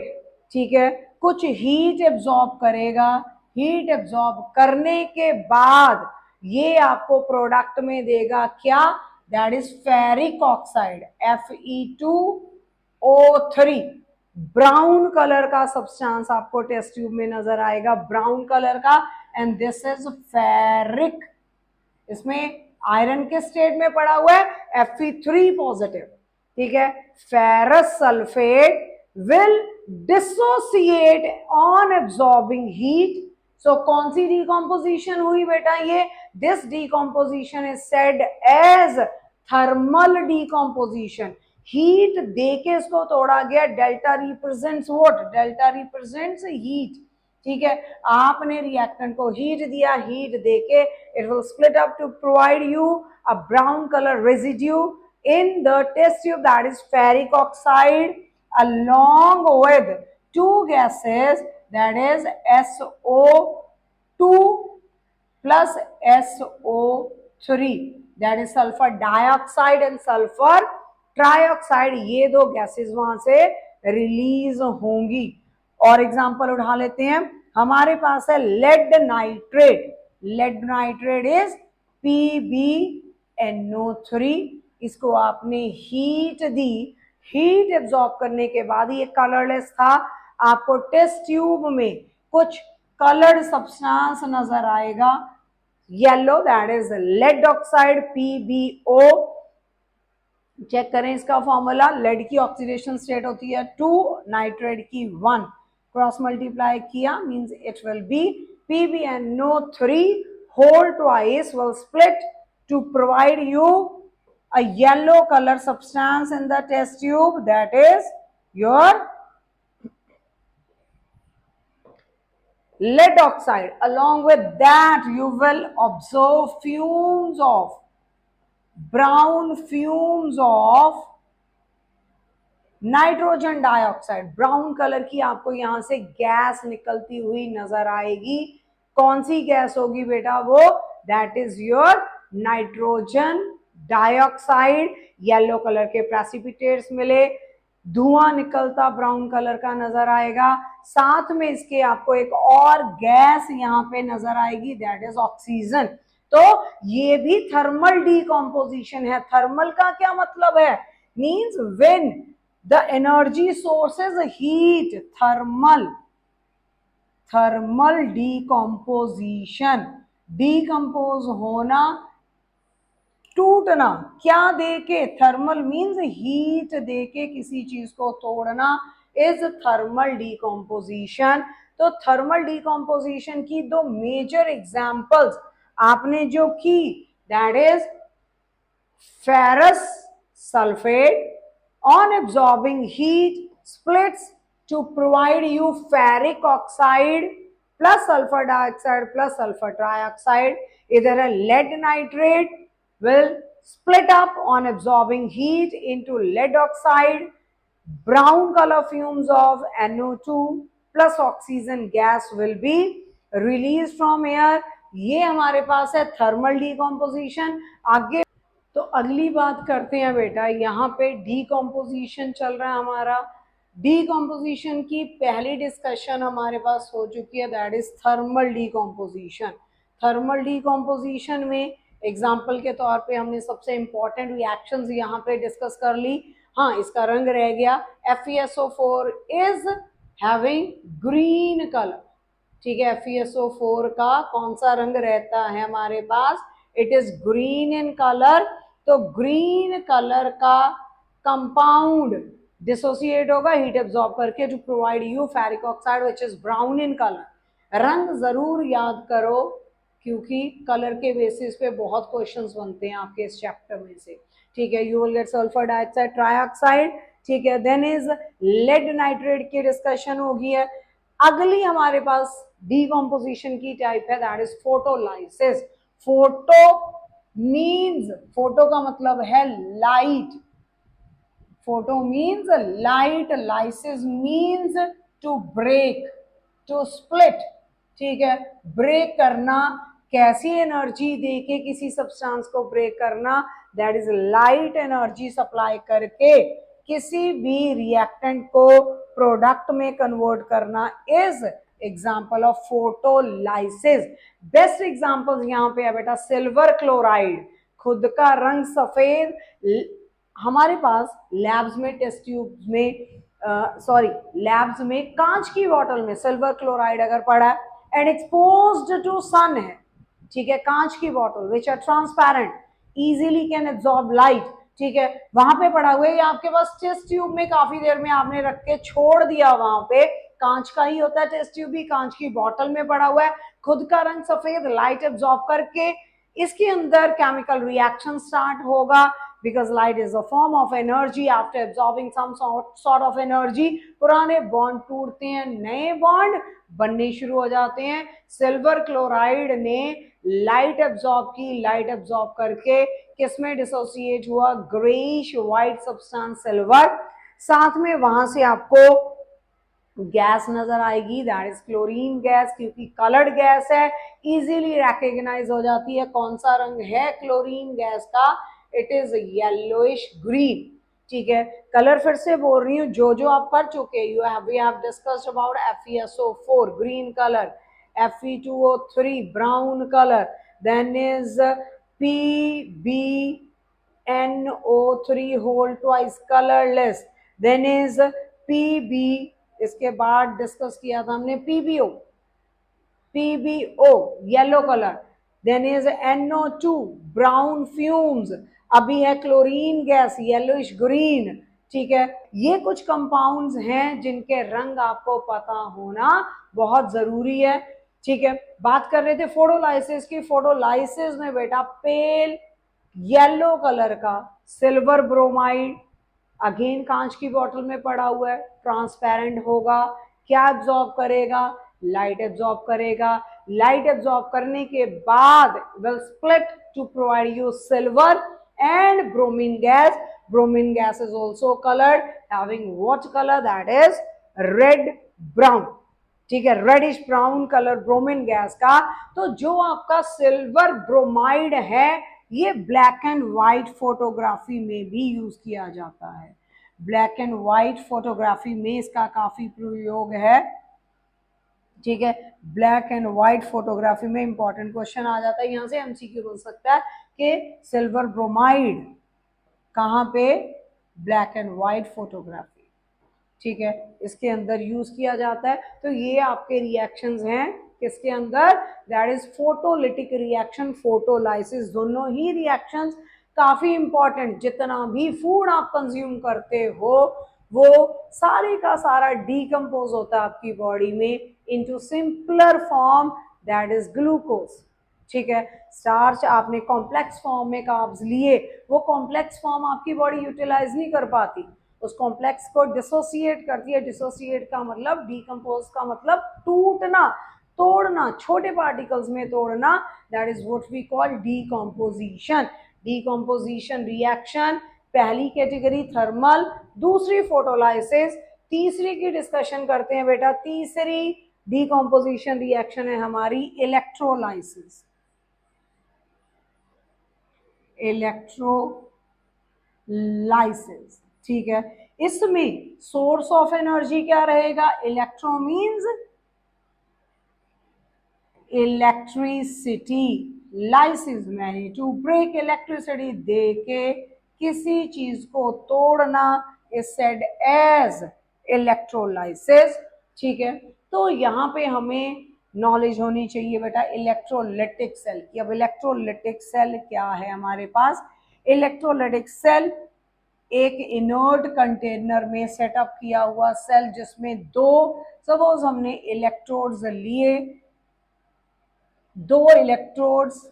ठीक है, कुछ हीट एब्जॉर्ब करेगा, हीट एब्जॉर्ब करने के बाद ये आपको प्रोडक्ट में देगा क्या? That is ferric oxide Fe2O3. Brown colour का सब्सटेंस आपको टेस्ट ट्यूब में नजर आएगा, ब्राउन कलर का, एंड दिस इज फेरिक. इसमें आयरन के स्टेट में पड़ा हुआ है Fe3 पॉजिटिव. ठीक है, ferrous sulphate will dissociate on absorbing heat. सो कौन सी डिकम्पोजिशन हुई बेटा? ये this decomposition is said as thermal decomposition. Heat देके इसको तोड़ा गया. Delta represents what? Delta represents heat. ठीक है, आपने रिएक्टेंट को हीट दिया, हीट देके it will split up to provide you a brown colour residue in the test tube, that is ferric oxide along with two gases, that is SO2 plus SO3, that is sulfur dioxide and sulfur trioxide. ये दो gases वहां से release होंगी. और example उठा लेते हैं. हमारे पास है lead nitrate. Lead nitrate is PbNO3. इसको आपने हीट दी, हीट एब्जॉर्ब करने के बाद ये कलरलेस था. आपको टेस्ट ट्यूब में कुछ कलर्ड सब्सटेंस नजर आएगा, yellow, that is lead oxide PbO. Check करें इसका फॉर्मूला. लेड की ऑक्सीडेशन स्टेट होती है 2, नाइट्रेट की 1. क्रॉस मल्टीप्लाई किया means it will be PbNO3 whole twice will split to provide you a yellow color substance in the test tube, that is your lead oxide. Along with that you will observe fumes of brown fumes of nitrogen dioxide. Brown colour की आपको यहां से gas निकलती हुई नजर आएगी. कौन सी गैस होगी बेटा? वो that is your nitrogen dioxide. Yellow colour के प्रेसिपिटेट्स मिले, धुआं निकलता ब्राउन कलर का नजर आएगा. साथ में इसके आपको एक और गैस यहाँ पे नजर आएगी, दैट इज ऑक्सीजन. तो ये भी थर्मल डिकम्पोजिशन है. थर्मल का क्या मतलब है? Means when the energy source is heat. Thermal, thermal decomposition, decompose होना, टूटना. क्या देके? थर्मल मींस हीट देके किसी चीज को तोड़ना इज थर्मल डिकम्पोजिशन. तो थर्मल डिकम्पोजिशन की दो मेजर एग्जांपल्स आपने जो की, that is ferrous sulphate on absorbing heat splits to provide you ferric oxide plus sulfur dioxide plus sulfur trioxide. Either a lead nitrate will split up on absorbing heat into lead oxide. Brown color fumes of NO2 plus oxygen gas will be released from air. ये हमारे पास है thermal decomposition. आगे तो अगली बात करते हैं बेटा. यहाँ पे डीकम्पोजिशन चल रहा है हमारा. डीकम्पोजिशन की पहली डिस्कशन हमारे पास हो चुकी है, that is thermal decomposition. Thermal decomposition में एग्जाम्पल के तौर पे हमने सबसे इंपॉर्टेंट रिएक्शंस यहाँ पे डिस्कस कर ली. हाँ, इसका रंग रह गया. FeSO4 is having green colour. ठीक है, FeSO4 का कौन सा रंग रहता है हमारे पास, it is green in colour. तो ग्रीन कलर का कंपाउंड डिसोसिएट होगा हीट एब्जॉर्ब करके to provide you ferric oxide which is brown in colour. रंग जरूर याद करो क्योंकि कलर के बेसिस पे बहुत क्वेश्चंस बनते हैं आपके इस चैप्टर में से। ठीक है, you will get sulphur dioxide trioxide. ठीक है, देन इज लेड नाइट्रेट की डिस्कशन होगी है। अगली हमारे पास डीकम्पोजिशन की टाइप है, that is photolysis. Photo means, photo का मतलब है light, photo means light, lysis means to break, to split. ठीक है, ब्रेक करना, कैसी एनर्जी देके किसी सब्सटेंस को ब्रेक करना, that is light energy supply करके किसी भी रिएक्टेंट को प्रोडक्ट में कन्वर्ट करना is example of photolysis. Best example यहाँ पे है बेटा सिल्वर क्लोराइड, खुद का रंग सफेद। हमारे पास लैब्स में, टेस्ट ट्यूब्स में, लैब्स में कांच की बॉटल में सिल्वर क्लोराइड अगर पड़ा है एंड एक्सपोज्ड टू सन है, ठीक है, कांच की bottle which are transparent, easily can absorb light, ठीक है, वहां पे पड़ा हुआ है, या आपके पास टेस्ट ट्यूब में काफी देर में आपने रख के छोड़ दिया, वहां पे कांच का ही होता है टेस्ट ट्यूब भी, कांच की बॉटल में पड़ा हुआ है, खुद का रंग सफेद, लाइट एब्जॉर्ब करके इसके अंदर केमिकल रिएक्शन स्टार्ट होगा because light is a form of energy after absorbing some sort of energy। पुराने बॉन्ड टूटते हैं, नए बॉन्ड बनने शुरू हो जाते हैं। सिल्वर क्लोराइड ने लाइट एब्जॉर्ब की, लाइट एब्जॉर्ब करके किसमें डिसोसिएट हुआ, ग्रेइश व्हाइट सब्सटेंस सिल्वर। साथ में वहां से आपको गैस नजर आएगी, दैट इज क्लोरीन गैस, क्योंकि कलर्ड गैस है, इजीली रिकॉग्नाइज हो जाती है। कौन सा रंग है क्लोरीन गैस का, इट इज येलोइश ग्रीन। ठीक है, कलर फिर से बोल रही हूँ, जो आप कर चुके, we have discussed about FeSO4 green colour, Fe2O3 brown colour, then is PbNO3 whole twice colourless, then is Pb, इसके बाद डिस्कस किया था हमने PbO yellow colour, then is NO2 brown fumes, अभी है क्लोरीन गैस येलोइश ग्रीन। ठीक है, ये कुछ कंपाउंड्स हैं जिनके रंग आपको पता होना बहुत जरूरी है। ठीक है, बात कर रहे थे फोटोलाइसिस की, फोटोलाइसिस में बेटा पेल येलो कलर का सिल्वर ब्रोमाइड, अगेन कांच की बोतल में पड़ा हुआ है, ट्रांसपेरेंट होगा, क्या एब्जॉर्ब करेगा, लाइट एब्जॉर्ब करेगा, लाइट एब्जॉर्ब करने के बाद will split to provide you silver and bromine gas. Bromine gas is also coloured, having what colour, that is red brown. ठीक है, reddish brown colour bromine gas का। तो जो आपका सिल्वर ब्रोमाइड है ये ब्लैक एंड व्हाइट फोटोग्राफी में भी यूज किया जाता है, ब्लैक एंड व्हाइट फोटोग्राफी में इसका काफी प्रयोग है। ठीक है, ब्लैक एंड व्हाइट फोटोग्राफी में इंपॉर्टेंट क्वेश्चन आ जाता है, यहां से MCQ बन सकता है कि सिल्वर ब्रोमाइड कहां पे, ब्लैक एंड व्हाइट फोटोग्राफी। ठीक है, इसके अंदर यूज किया जाता है। तो ये आपके रिएक्शंस हैं किसके अंदर, that is photolytic reaction, photolysis. दोनों ही रिएक्शंस काफी इंपॉर्टेंट, जितना भी फूड आप कंज्यूम करते हो वो सारे का सारा डीकम्पोज होता है आपकी बॉडी में into simpler form, that is glucose. ठीक है, स्टार्च आपने कॉम्प्लेक्स फॉर्म में कार्ब्स लिए, वो कॉम्प्लेक्स फॉर्म आपकी बॉडी यूटिलाइज नहीं कर पाती, उस कॉम्प्लेक्स को डिसोसिएट करती है। डिसोसिएट का मतलब, डीकम्पोज का मतलब टूटना, तोड़ना, छोटे पार्टिकल्स में तोड़ना, that is what we call decomposition. Decomposition reaction, पहली कैटेगरी थर्मल, दूसरी फोटोलाइसिस, तीसरी की डिस्कशन करते हैं बेटा। तीसरी डीकम्पोजिशन रिएक्शन है हमारी इलेक्ट्रोलाइसिस। इलेक्ट्रोलाइसिस, ठीक है, इसमें सोर्स ऑफ एनर्जी क्या रहेगा, electro means electricity, lysis means to break electricity, दे के किसी चीज को तोड़ना इज सेड एज इलेक्ट्रोलाइसिस। ठीक है, तो यहाँ पे हमें नॉलेज होनी चाहिए बेटा इलेक्ट्रोलिटिक सेल की। अब इलेक्ट्रोलिटिक सेल क्या है हमारे पास? इलेक्ट्रोलिटिक सेल एक इनर्ट कंटेनर में सेटअप किया हुआ सेल जिसमें दो, सपोज हमने इलेक्ट्रोड्स लिए, दो इलेक्ट्रोड्स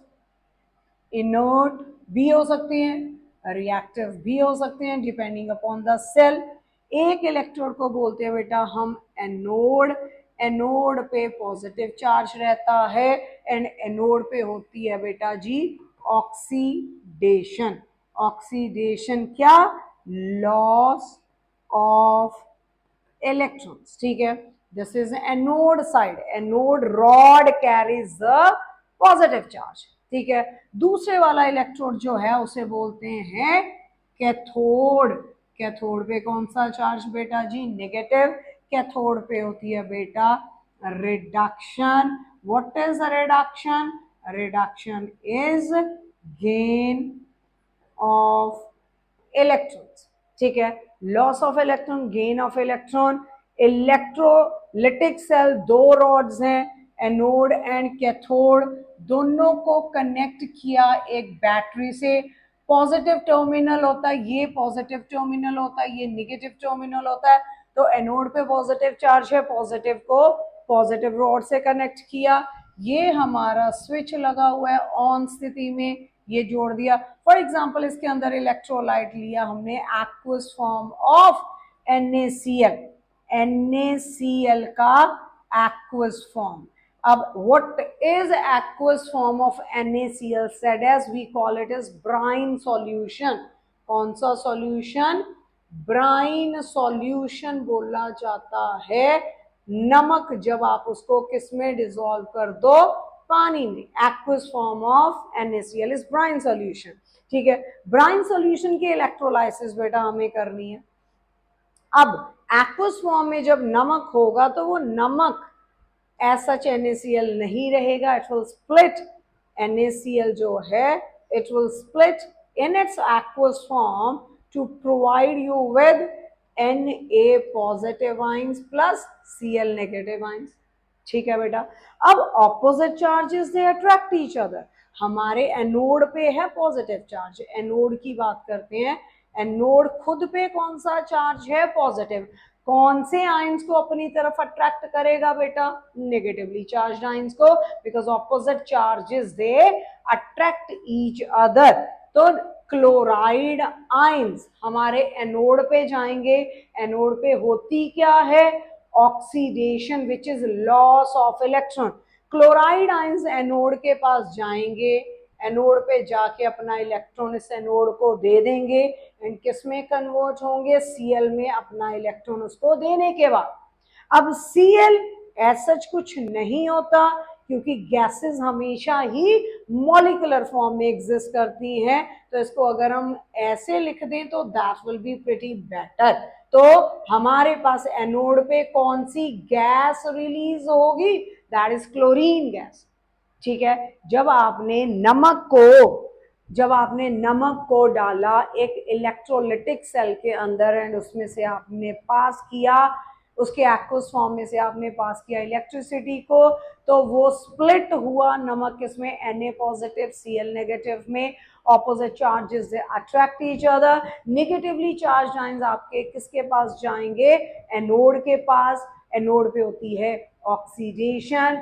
इनर्ट भी हो सकते हैं, रिएक्टिव भी हो सकते हैं, डिपेंडिंग अपॉन द सेल। एक इलेक्ट्रोड को बोलते हैं बेटा हम एनोड। एनोड पे पॉजिटिव चार्ज रहता है एंड एनोड पे होती है बेटा जी ऑक्सीडेशन। ऑक्सीडेशन क्या? लॉस ऑफ electrons, ठीक है। This is anode side, anode rod carries the positive charge, ठीक है। दूसरे वाला इलेक्ट्रोड जो है उसे बोलते हैं कैथोड। कैथोड पे कौन सा चार्ज बेटा जी? नेगेटिव। कैथोड पे होती है बेटा reduction. What is reduction? Reduction is gain of electrons, ठीक है। Loss of electron, gain of electron. Electrolytic cell दो रॉड्स हैं, एनोड एंड कैथोड, दोनों को कनेक्ट किया एक बैटरी से। पॉजिटिव टर्मिनल होता है, ये पॉजिटिव टर्मिनल होता है, ये नेगेटिव टर्मिनल होता है। तो एनोड पे पॉजिटिव चार्ज है, पॉजिटिव को पॉजिटिव रॉड से कनेक्ट किया। ये हमारा स्विच लगा हुआ है ऑन स्थिति में, ये जोड़ दिया। फॉर एग्जाम्पल इसके अंदर इलेक्ट्रोलाइट लिया हमने aqueous form of NaCl, NaCl का एक्वस फॉर्म। अब what is aqueous form of NaCl? said as we call it as brine solution। कौन सा सॉल्यूशन? ब्राइन सॉल्यूशन बोला जाता है नमक जब आप उसको किस में डिसॉल्व कर दो? पानी में। Aqueous form of NaCl is brine solution, ठीक है। ब्राइन सॉल्यूशन की इलेक्ट्रोलाइसिस बेटा हमें करनी है। अब एक्वस फॉर्म में जब नमक होगा तो वो नमक एज सच NaCl नहीं रहेगा, इट विल स्प्लिट। NaCl जो है it will split in its aqueous form to provide you with Na positive ions plus Cl negative ions, ठीक है बेटा। अब opposite charges they attract each other. हमारे anode पे है पॉजिटिव चार्ज, एनोड की बात करते हैं। एनोड खुद पे कौन सा चार्ज है? पॉजिटिव। कौन से आयंस को अपनी तरफ अट्रैक्ट करेगा बेटा? नेगेटिवली चार्ज आयंस को, because opposite charges they attract each other. तो क्लोराइड आयंस हमारे एनोड पे जाएंगे। एनोड पे होती क्या है? Oxidation which is loss of electron. Chloride ions anode के पास जाएंगे, एनोड पे जाके अपना इलेक्ट्रॉन इस एनोड को दे देंगे एंड किस में कन्वर्ट होंगे? Cl में अपना इलेक्ट्रॉन उसको देने के बाद। अब Cl एज सच कुछ नहीं होता क्योंकि गैसेस हमेशा ही मॉलिक्यूलर फॉर्म में एग्जिस्ट करती हैं, तो इसको अगर हम ऐसे लिख दें तो that will be pretty better. तो हमारे पास एनोड पे कौन सी गैस रिलीज होगी? दैट इज क्लोरीन गैस, ठीक है। जब आपने नमक को डाला एक इलेक्ट्रोलिटिक सेल के अंदर एंड उसमें से आपने पास किया, उसके एक्वस फॉर्म में से आपने पास किया इलेक्ट्रिसिटी को, तो वो स्प्लिट हुआ नमक किसमें? Na पॉजिटिव Cl नेगेटिव में। Opposite charges they attract each other. Negatively charge ions आपके किसके पास जाएंगे? एनोड के पास। एनोड पे होती है ऑक्सीडेशन।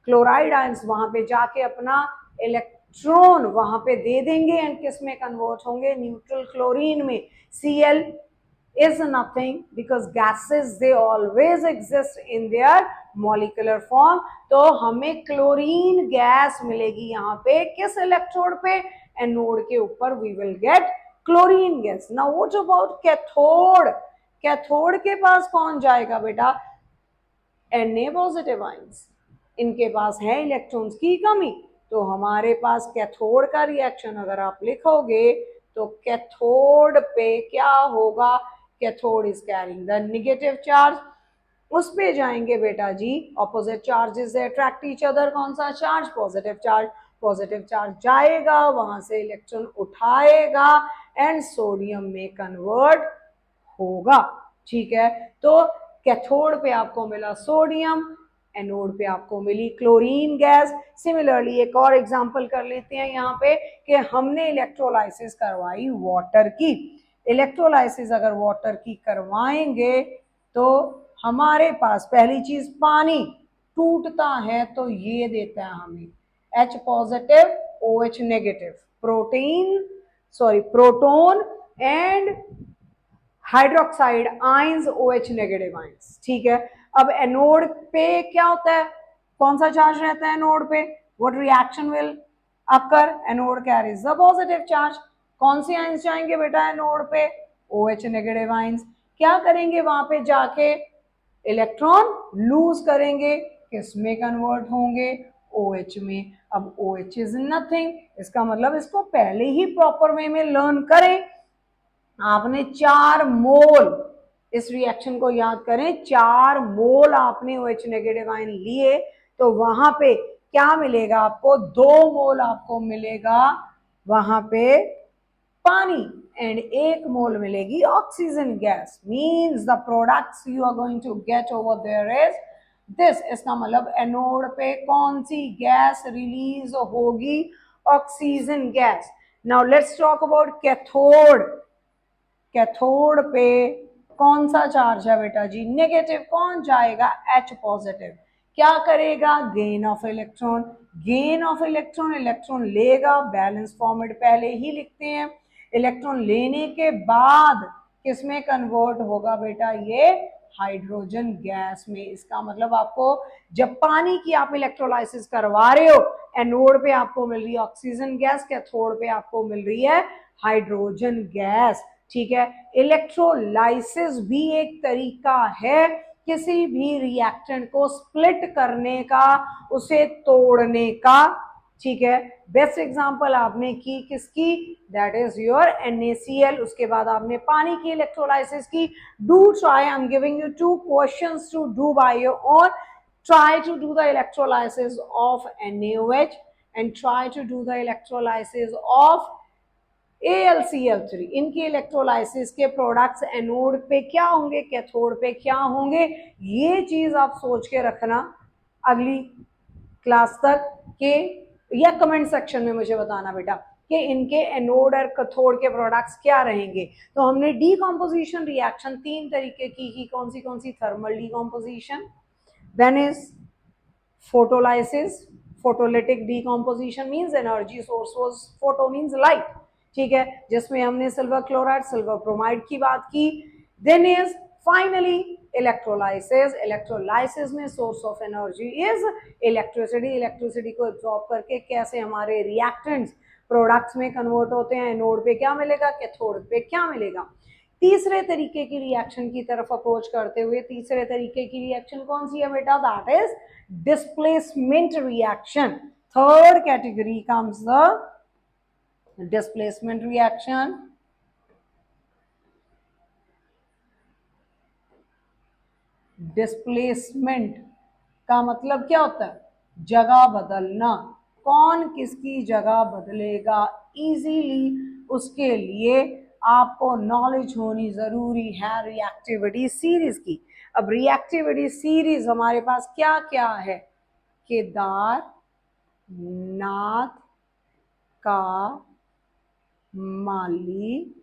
क्लोराइड आयंस वहां पे जाके अपना इलेक्ट्रॉन वहां पे दे देंगे एंड किस में कन्वर्ट होंगे? न्यूट्रल क्लोरीन में। Cl is nothing because gases they always exist in their molecular form। तो हमें क्लोरीन गैस मिलेगी यहाँ पे किस इलेक्ट्रोड पे? एनोड के ऊपर। We will get chlorine gas. Now what about cathode? Cathode के पास कौन जाएगा बेटा? Na positive ions. इनके पास है इलेक्ट्रॉन्स की कमी, तो हमारे पास कैथोड का रिएक्शन अगर आप लिखोगे तो कैथोड पे क्या होगा? Cathode is carrying the negative charge. उस पे जाएंगे बेटा जी ऑपोजिट चार्जेस से अट्रैक्ट ईच अदर। कौन सा charge? Positive charge. Positive charge जाएगा वहां से इलेक्ट्रॉन उठाएगा एंड सोडियम में कन्वर्ट होगा, ठीक है। तो कैथोड पे आपको मिला सोडियम, एनोड पे आपको मिली क्लोरीन गैस। सिमिलरली एक और एग्जांपल कर लेते हैं यहाँ पे कि हमने इलेक्ट्रोलाइसिस करवाई वाटर की। इलेक्ट्रोलाइसिस अगर वाटर की करवाएंगे तो हमारे पास पहली चीज पानी टूटता है तो ये देता है हमें H positive OH negative, proton and hydroxide ions OH negative ions. ठीक है, अब एनोड पे क्या होता है, कौन सा चार्ज रहता है एनोड पे, what reaction will occur, anode carries the positive charge. कौन सी आयंस जाएंगे बेटा एनोड पे, OH नेगेटिव आयंस। क्या करेंगे वहां पे जाके, इलेक्ट्रॉन लूज करेंगे, किस में कन्वर्ट होंगे, OH में। अब OH इज नथिंग, इसका मतलब इसको पहले ही प्रॉपर वे में लर्न करें। आपने 4 मोल, इस रिएक्शन को याद करें, 4 मोल आपने OH नेगेटिव आयन लिए तो वहां पे क्या मिलेगा आपको, 2 मोल आपको मिलेगा वहां पे पानी एंड 1 मोल मिलेगी oxygen gas. Means the products you are going to get over there is this. इसका मतलब एनोड पे कौन सी गैस रिलीज होगी, oxygen gas. Now let's talk about cathode. Cathode पे कौन सा चार्ज है बेटा जी, नेगेटिव। कौन जाएगा, H पॉजिटिव। क्या करेगा, gain of electron. Gain of electron, electron लेगा, बैलेंस फॉर्मेट पहले ही लिखते हैं। इलेक्ट्रॉन लेने के बाद किसमें कन्वर्ट होगा बेटा, ये हाइड्रोजन गैस में। इसका मतलब आपको जब पानी की आप इलेक्ट्रोलाइसिस करवा रहे हो, एनोड पे आपको मिल रही है ऑक्सीजन गैस, कैथोड पे आपको मिल रही है हाइड्रोजन गैस। ठीक है, इलेक्ट्रोलाइसिस भी एक तरीका है किसी भी रिएक्टेंट को स्प्लिट करने का, उसे तोड़ने का। ठीक है, बेस्ट एग्जांपल आपने की किसकी, दैट इज योर NaCl। उसके बाद आपने पानी की इलेक्ट्रोलाइसिस की। Do try, I am giving you 2 questions to do by your own. Try to do the electrolysis of NaOH and try to do the electrolysis of AlCl3। इनकी electrolysis के products anode पे क्या होंगे, cathode पे क्या होंगे, ये चीज आप सोच के रखना अगली क्लास तक के, या कमेंट सेक्शन में मुझे बताना बेटा कि इनके एनोड और कैथोड के प्रोडक्ट्स क्या रहेंगे। तो हमने डीकॉम्पोजिशन रिएक्शन 3 तरीके की, कौन सी, thermal decomposition, then is photolysis, photolytic decomposition means energy source was photo means light. ठीक है, जिसमें हमने सिल्वर क्लोराइड, सिल्वर ब्रोमाइड की बात की। Then is finally electrolysis. Electrolysis में source of energy is electricity. Electricity को एब्जॉर्ब करके कैसे हमारे रिएक्टेंट्स प्रोडक्ट्स में कन्वर्ट होते हैं, एनोड पे क्या मिलेगा, कैथोड पे क्या मिलेगा। तीसरे तरीके की रिएक्शन की तरफ अप्रोच करते हुए, तीसरे तरीके की रिएक्शन कौन सी है बेटा, that is displacement reaction. Third category comes the displacement reaction. Displacement का मतलब क्या होता है, जगह बदलना। कौन किसकी जगह बदलेगा इजीली, उसके लिए आपको नॉलेज होनी जरूरी है रिएक्टिविटी सीरीज की। अब रिएक्टिविटी सीरीज हमारे पास क्या क्या है, केदार नाथ का माली,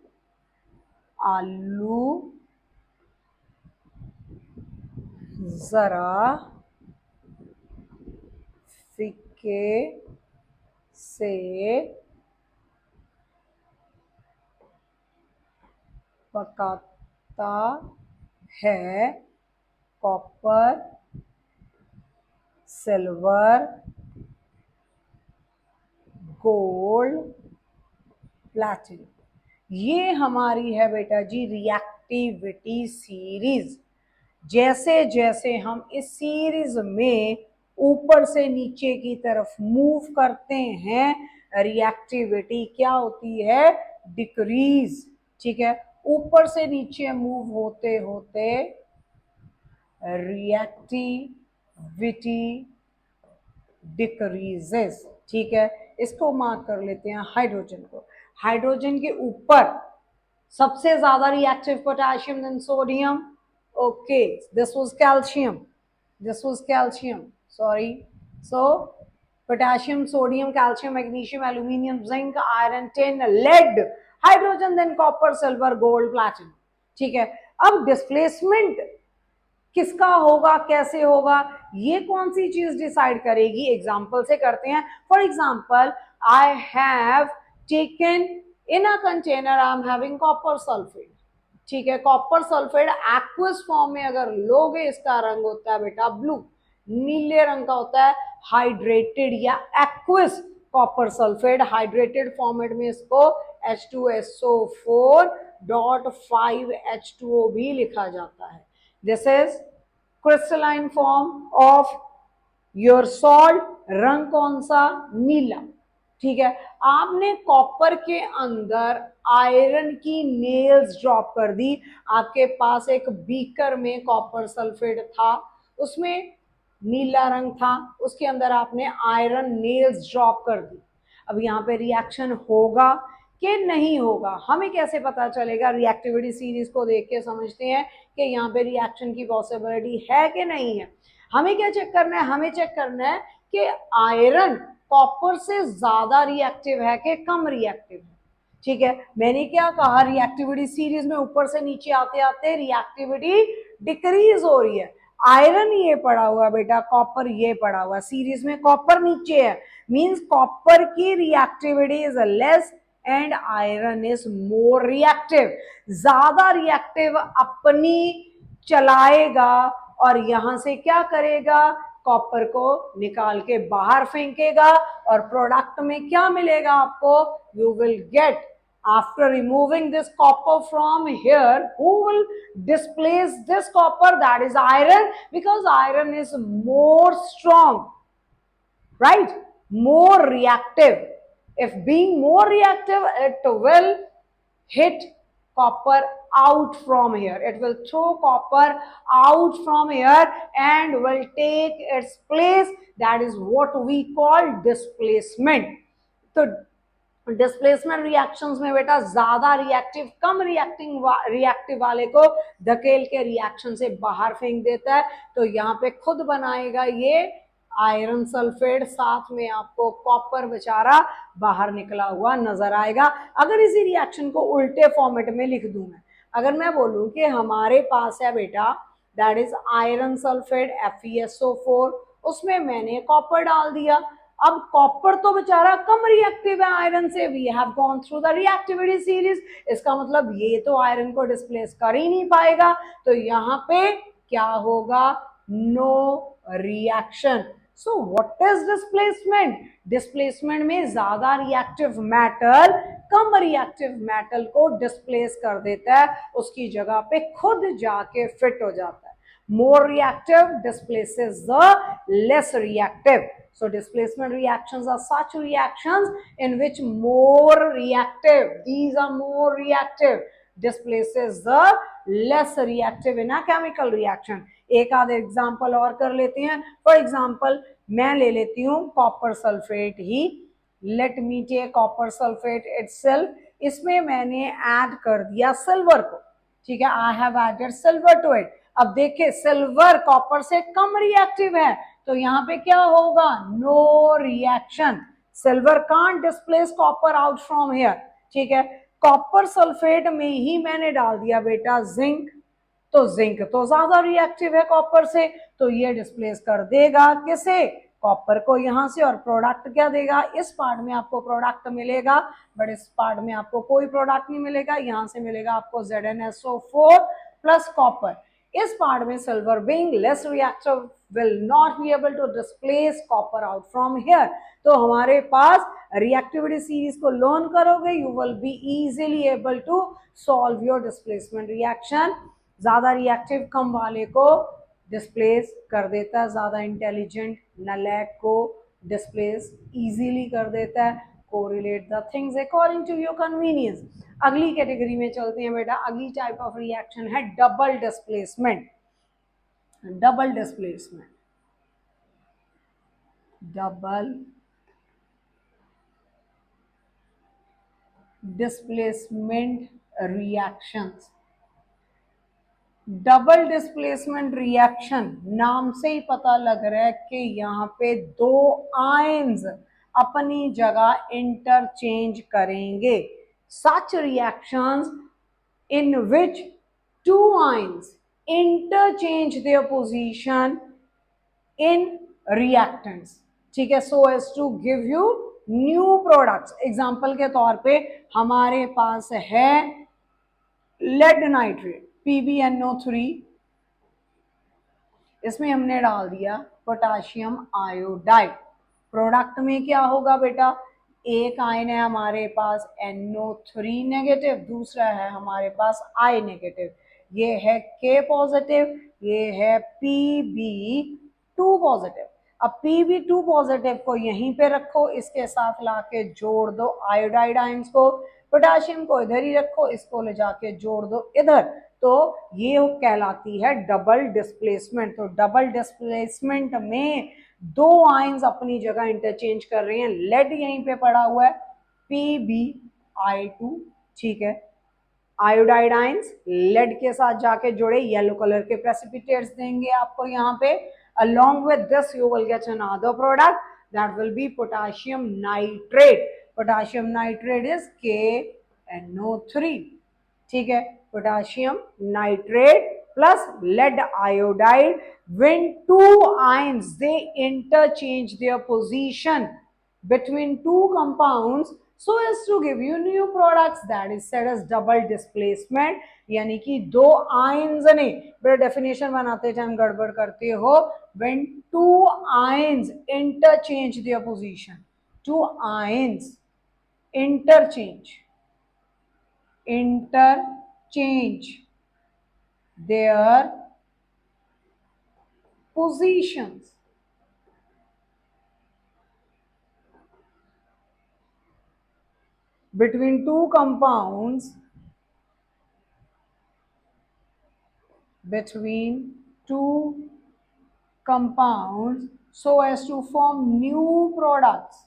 आलू जरा फिक्के से पकाता है, कॉपर, सिल्वर, गोल्ड, प्लैटिनम। ये हमारी है बेटा जी रिएक्टिविटी सीरीज। जैसे जैसे हम इस सीरीज में ऊपर से नीचे की तरफ मूव करते हैं, रिएक्टिविटी क्या होती है, डिक्रीज। ठीक है, ऊपर से नीचे मूव होते होते रिएक्टिविटी डिक्रीजेस। ठीक है, इसको मार्क कर लेते हैं हाइड्रोजन को। हाइड्रोजन के ऊपर सबसे ज्यादा reactive potassium then sodium. Okay, this was calcium. this was calcium, sorry. So potassium, sodium, calcium, magnesium, aluminium, zinc, iron, tin, lead, hydrogen, then copper, silver, gold, platinum. ठीक है, अब डिस्प्लेसमेंट किसका होगा, कैसे होगा, ये कौन सी चीज डिसाइड करेगी, एग्जाम्पल से करते हैं. For example, I have taken in a container, I am having copper sulphate. ठीक है, कॉपर सल्फेट एक्वस फॉर्म में अगर लोगे, इसका रंग होता है बेटा ब्लू, नीले रंग का होता है. हाइड्रेटेड या aqueous copper sulphate, hydrated format में इसको H2SO4.5H2O भी लिखा जाता है. This is crystalline form of your salt. रंग कौन सा, नीला. ठीक है, आपने कॉपर के अंदर आयरन की नेल्स ड्रॉप कर दी. आपके पास एक बीकर में कॉपर सल्फेट था, उसमें नीला रंग था, उसके अंदर आपने आयरन नेल्स ड्रॉप कर दी. अब यहाँ पे रिएक्शन होगा कि नहीं होगा, हमें कैसे पता चलेगा, रिएक्टिविटी सीरीज को देख के समझते हैं कि यहाँ पे रिएक्शन की पॉसिबिलिटी है कि नहीं है. हमें क्या चेक करना है, हमें चेक करना है कि आयरन कॉपर से ज्यादा रिएक्टिव है कि कम रिएक्टिव है. ठीक है, मैंने क्या कहा, रिएक्टिविटी सीरीज में ऊपर से नीचे आते आते रिएक्टिविटी डिक्रीज हो रही है. आयरन ये पड़ा हुआ बेटा, कॉपर ये पड़ा हुआ, सीरीज में कॉपर नीचे है, मींस कॉपर की reactivity is less and iron is more reactive. ज्यादा रिएक्टिव अपनी चलाएगा और यहां से क्या करेगा, कॉपर को निकाल के बाहर फेंकेगा और प्रोडक्ट में क्या मिलेगा आपको, you will gate, after removing this copper from here, who will displace this copper, that is iron, because iron is more strong, right, more reactive. If being more reactive, it will hit copper out from here, it will throw copper out from here and will take its place. That is what we call displacement. तो displacement reactions में बेटा ज्यादा reactive कम reactive वाले को धकेल के reaction से बाहर फेंक देता है. तो यहाँ पे खुद बनाएगा ये आयरन सल्फेट, साथ में आपको कॉपर बेचारा बाहर निकला हुआ नजर आएगा. अगर इसी रिएक्शन को उल्टे फॉर्मेट में लिख दूं मैं, अगर मैं बोलूं कि हमारे पास है बेटा that is iron sulphate FeSO4, उसमें मैंने कॉपर डाल दिया. अब कॉपर तो बेचारा कम रिएक्टिव है आयरन से, we have gone through the reactivity series, इसका मतलब ये तो आयरन को डिस्प्लेस कर ही नहीं पाएगा. तो यहाँ पे क्या होगा, no reaction. So what is displacement, displacement में ज्यादा रिएक्टिव मेटल कम रिएक्टिव मेटल को डिस्प्लेस कर देता है, उसकी जगह पे खुद जाके फिट हो जाता है. more reactive displaces the less reactive. So displacement reactions are such reactions in which more reactive, these are more reactive, displaces the less reactive in a chemical reaction. एक आधे एग्जाम्पल और कर लेते हैं. फॉर एग्जाम्पल मैं ले लेती हूँ कॉपर सल्फेट ही, let me take copper sulphate itself, इसमें मैंने ऐड कर दिया सिल्वर को. ठीक है, I have added silver to it. अब देखिए सिल्वर कॉपर से कम रिएक्टिव है, तो यहाँ पे क्या होगा, no reaction. Silver can't displace copper out from here. ठीक है, कॉपर सल्फेट में ही मैंने डाल दिया बेटा जिंक, तो जिंक तो ज्यादा रिएक्टिव है कॉपर से, तो ये डिस्प्लेस कर देगा किसे, कॉपर को यहाँ से. और प्रोडक्ट क्या देगा, इस पार्ट में आपको प्रोडक्ट मिलेगा, बट इस पार्ट में आपको कोई प्रोडक्ट नहीं मिलेगा. यहाँ से मिलेगा आपको ZnSO4 प्लस कॉपर. इस पार्ट में silver being less reactive will not be able to displace copper out from here. तो हमारे पास रिएक्टिविटी सीरीज को लर्न करोगे, you will be easily able to solve your displacement reaction. ज्यादा reactive कम वाले को डिस्प्लेस कर देता है, ज्यादा इंटेलिजेंट नलैक को डिस्प्लेस इजीली कर देता है. Correlate the things according to your convenience. अगली कैटेगरी में चलते हैं बेटा. अगली टाइप ऑफ रिएक्शन है double displacement. Double displacement, double displacement reactions. Double displacement reaction, नाम से ही पता लग रहा है कि यहाँ पे दो आयंस अपनी जगह इंटरचेंज करेंगे. सच reactions in which two ions interchange their position in reactants. ठीक है, so as to give you new products. Example के तौर पे हमारे पास है लेड नाइट्रेट PbNO3, इसमें हमने डाल दिया पोटाशियम आयोडाइड. प्रोडक्ट में क्या होगा बेटा, एक आयन है हमारे पास NO3 नेगेटिव, दूसरा है हमारे पास I नेगेटिव. ये है K पॉजिटिव, ये है Pb2 पॉजिटिव. अब Pb2 पॉजिटिव को यहीं पे रखो, इसके साथ लाके जोड़ दो आयोडाइड आयंस को. पोटाशियम को इधर ही रखो, इसको ले जाके जोड़ दो इधर. तो ये कहलाती है डबल डिस्प्लेसमेंट. तो डबल डिस्प्लेसमेंट में दो आयंस अपनी जगह इंटरचेंज कर रहे हैं. लेड यहीं पे पड़ा हुआ है PbI2, ठीक है. आयोडाइड आयंस लेड के साथ जाके जुड़े, येलो कलर के प्रेसिपिटेट्स देंगे आपको यहाँ पे. along with this you will get another product that will be potassium nitrate. potassium nitrate is KNO3, ठीक है. Potassium nitrate plus lead iodide, when two ions they interchange their position between two compounds so as to give you new products, that is said as double displacement. यानी कि दो ions ने, बड़ा definition बनाते time गड़बड़ करते हो, when two ions interchange their position, two ions interchange their positions between two compounds, so as to form new products,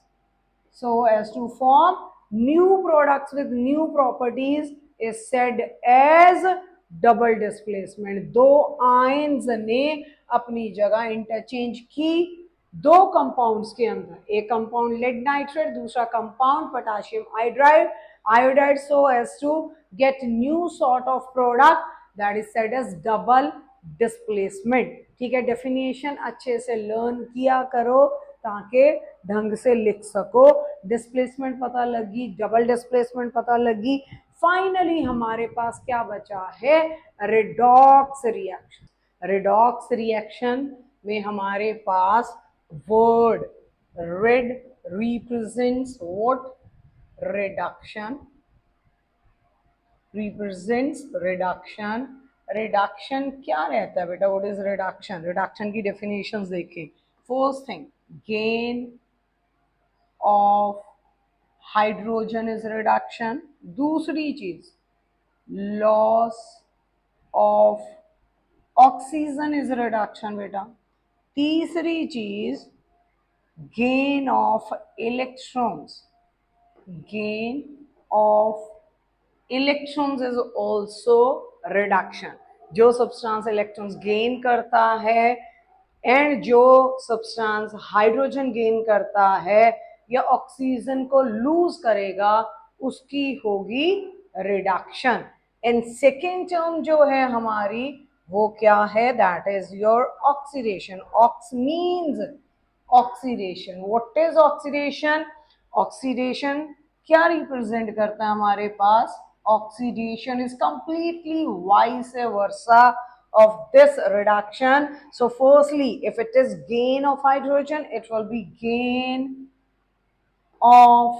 with new properties is said as double displacement. दो ions ने अपनी जगह interchange की दो compounds के अंदर. एक compound lead nitrate, दूसरा compound potassium iodide, so as to get new sort of product that is said as double displacement. ठीक है, डेफिनेशन अच्छे से लर्न किया करो ताकि ढंग से लिख सको. डिस्प्लेसमेंट पता लगी, डबल डिस्प्लेसमेंट पता लगी. फाइनली हमारे पास क्या बचा है, रिडॉक्स रिएक्शन. रिडॉक्स रिएक्शन में हमारे पास word red represents what, reduction, represents reduction. Reduction क्या रहता है बेटा, व्हाट इज रिडक्शन. रिडक्शन की डेफिनेशंस देखें. First thing, gain of hydrogen is reduction. दूसरी चीज, loss of oxygen is reduction बेटा. तीसरी चीज, gain of electrons, gain of electrons is also reduction. जो सब्सटेंस इलेक्ट्रॉन्स गेन करता है एंड जो सब्सटेंस हाइड्रोजन गेन करता है या ऑक्सीजन को लूज करेगा, उसकी होगी रिडक्शन. एंड सेकेंड टर्म जो है हमारी वो क्या है, that is your oxidation. Ox means oxidation. What is oxidation. Oxidation क्या रिप्रेजेंट करता है हमारे पास, oxidation is completely vice versa of this reduction. So firstly, if it is gain of hydrogen, it will be gain of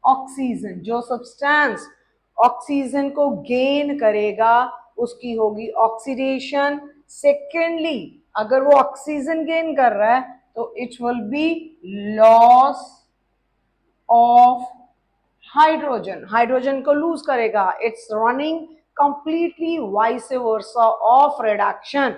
oxygen. जो substance oxygen को gain करेगा उसकी होगी ऑक्सीडेशन. सेकेंडली, अगर वो ऑक्सीजन गेन कर रहा है तो it will be loss of hydrogen. Hydrogen को लूज करेगा. It's running completely vice versa of reduction.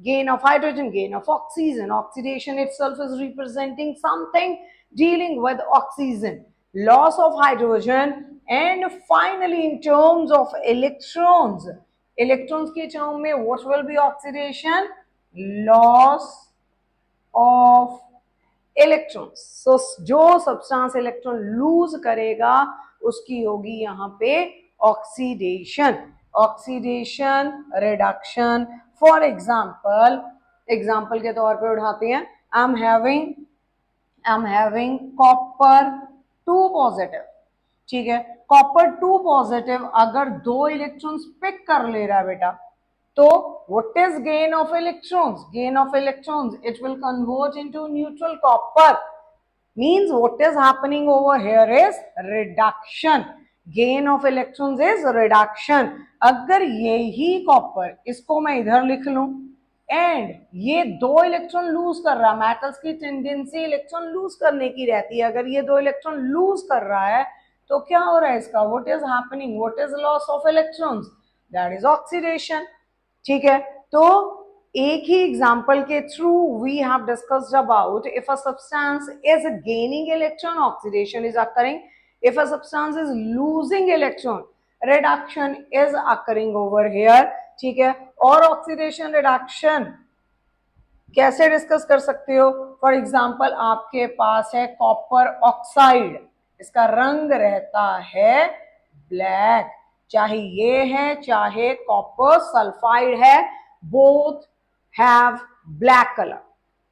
gain of hydrogen, gain of oxygen. Oxidation itself is representing something dealing with oxygen, loss of hydrogen, and finally in terms of electrons, electrons की term में what will be oxidation, loss of electrons. So जो substance electron lose करेगा उसकी होगी यहाँ पे oxidation. Oxidation, reduction. For example, example के तौर पे उठाते हैं, I am having copper 2 positive, ठीक है। कॉपर 2 पॉजिटिव अगर 2 इलेक्ट्रॉन्स पिक कर ले रहा है बेटा, तो what is gain of electrons? Gain of electrons, it will convert into neutral copper. Means what is happening over here is reduction. Gain of electrons is reduction. अगर यही copper, इसको मैं इधर लिख लूं, एंड ये 2 इलेक्ट्रॉन लूज कर रहा है, मेटल्स की टेंडेंसी इलेक्ट्रॉन लूज करने की रहती है, अगर ये 2 इलेक्ट्रॉन लूज कर रहा है तो क्या हो रहा है इसका, what is happening, what is loss of electrons, that is oxidation, ठीक है। तो एक ही एग्जाम्पल के through we have discussed about if a substance is gaining electron, oxidation is occurring, if a substance is losing electron, reduction is occurring over here, ठीक है। और oxidation reduction कैसे डिस्कस कर सकते हो, फॉर एग्जाम्पल आपके पास है कॉपर ऑक्साइड, इसका रंग रहता है ब्लैक, चाहे ये है चाहे कॉपर सल्फाइड है, बोथ हैव ब्लैक कलर,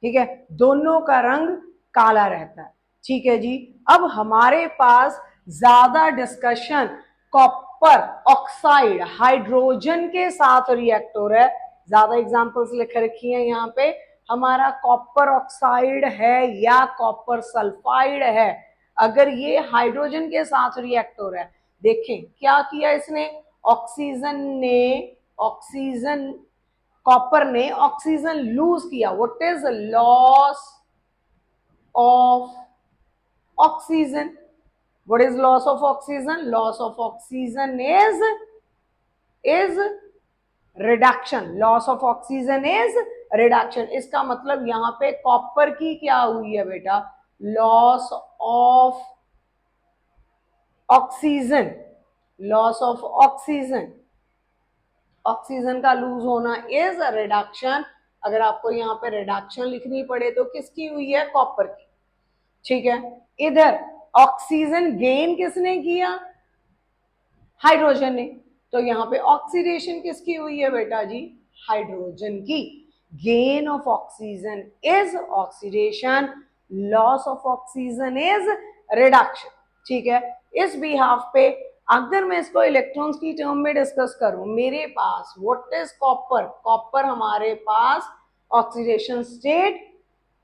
ठीक है, दोनों का रंग काला रहता है, ठीक है जी। अब हमारे पास ज्यादा डिस्कशन कॉपर ऑक्साइड हाइड्रोजन के साथ रिएक्ट हो रहा है, ज्यादा एग्जांपल्स लिख रखी हैं यहाँ पे, हमारा कॉपर ऑक्साइड है या कॉपर सल्फाइड है, अगर ये हाइड्रोजन के साथ रिएक्ट हो रहा है, देखें क्या किया इसने, ऑक्सीजन कॉपर ने ऑक्सीजन लूज किया, what is loss of oxygen, what is loss of oxygen, loss of oxygen is reduction, loss of oxygen is reduction. इसका मतलब यहां पे कॉपर की क्या हुई है बेटा, loss of oxygen, loss of oxygen, oxygen का लूज होना इज रिडक्शन। अगर आपको यहाँ पे रिडक्शन लिखनी पड़े तो किसकी हुई है, कॉपर की, ठीक है। इधर ऑक्सीजन गेन किसने किया, हाइड्रोजन ने, तो यहाँ पे ऑक्सीडेशन किसकी हुई है बेटा जी, हाइड्रोजन की। Gain of oxygen is oxidation, loss of oxygen is reduction, ठीक है। इस बिहाफ पे अगर मैं इसको इलेक्ट्रॉन्स की टर्म में डिस्कस करूं, मेरे पास व्हाट इज कॉपर, कॉपर हमारे पास ऑक्सीडेशन स्टेट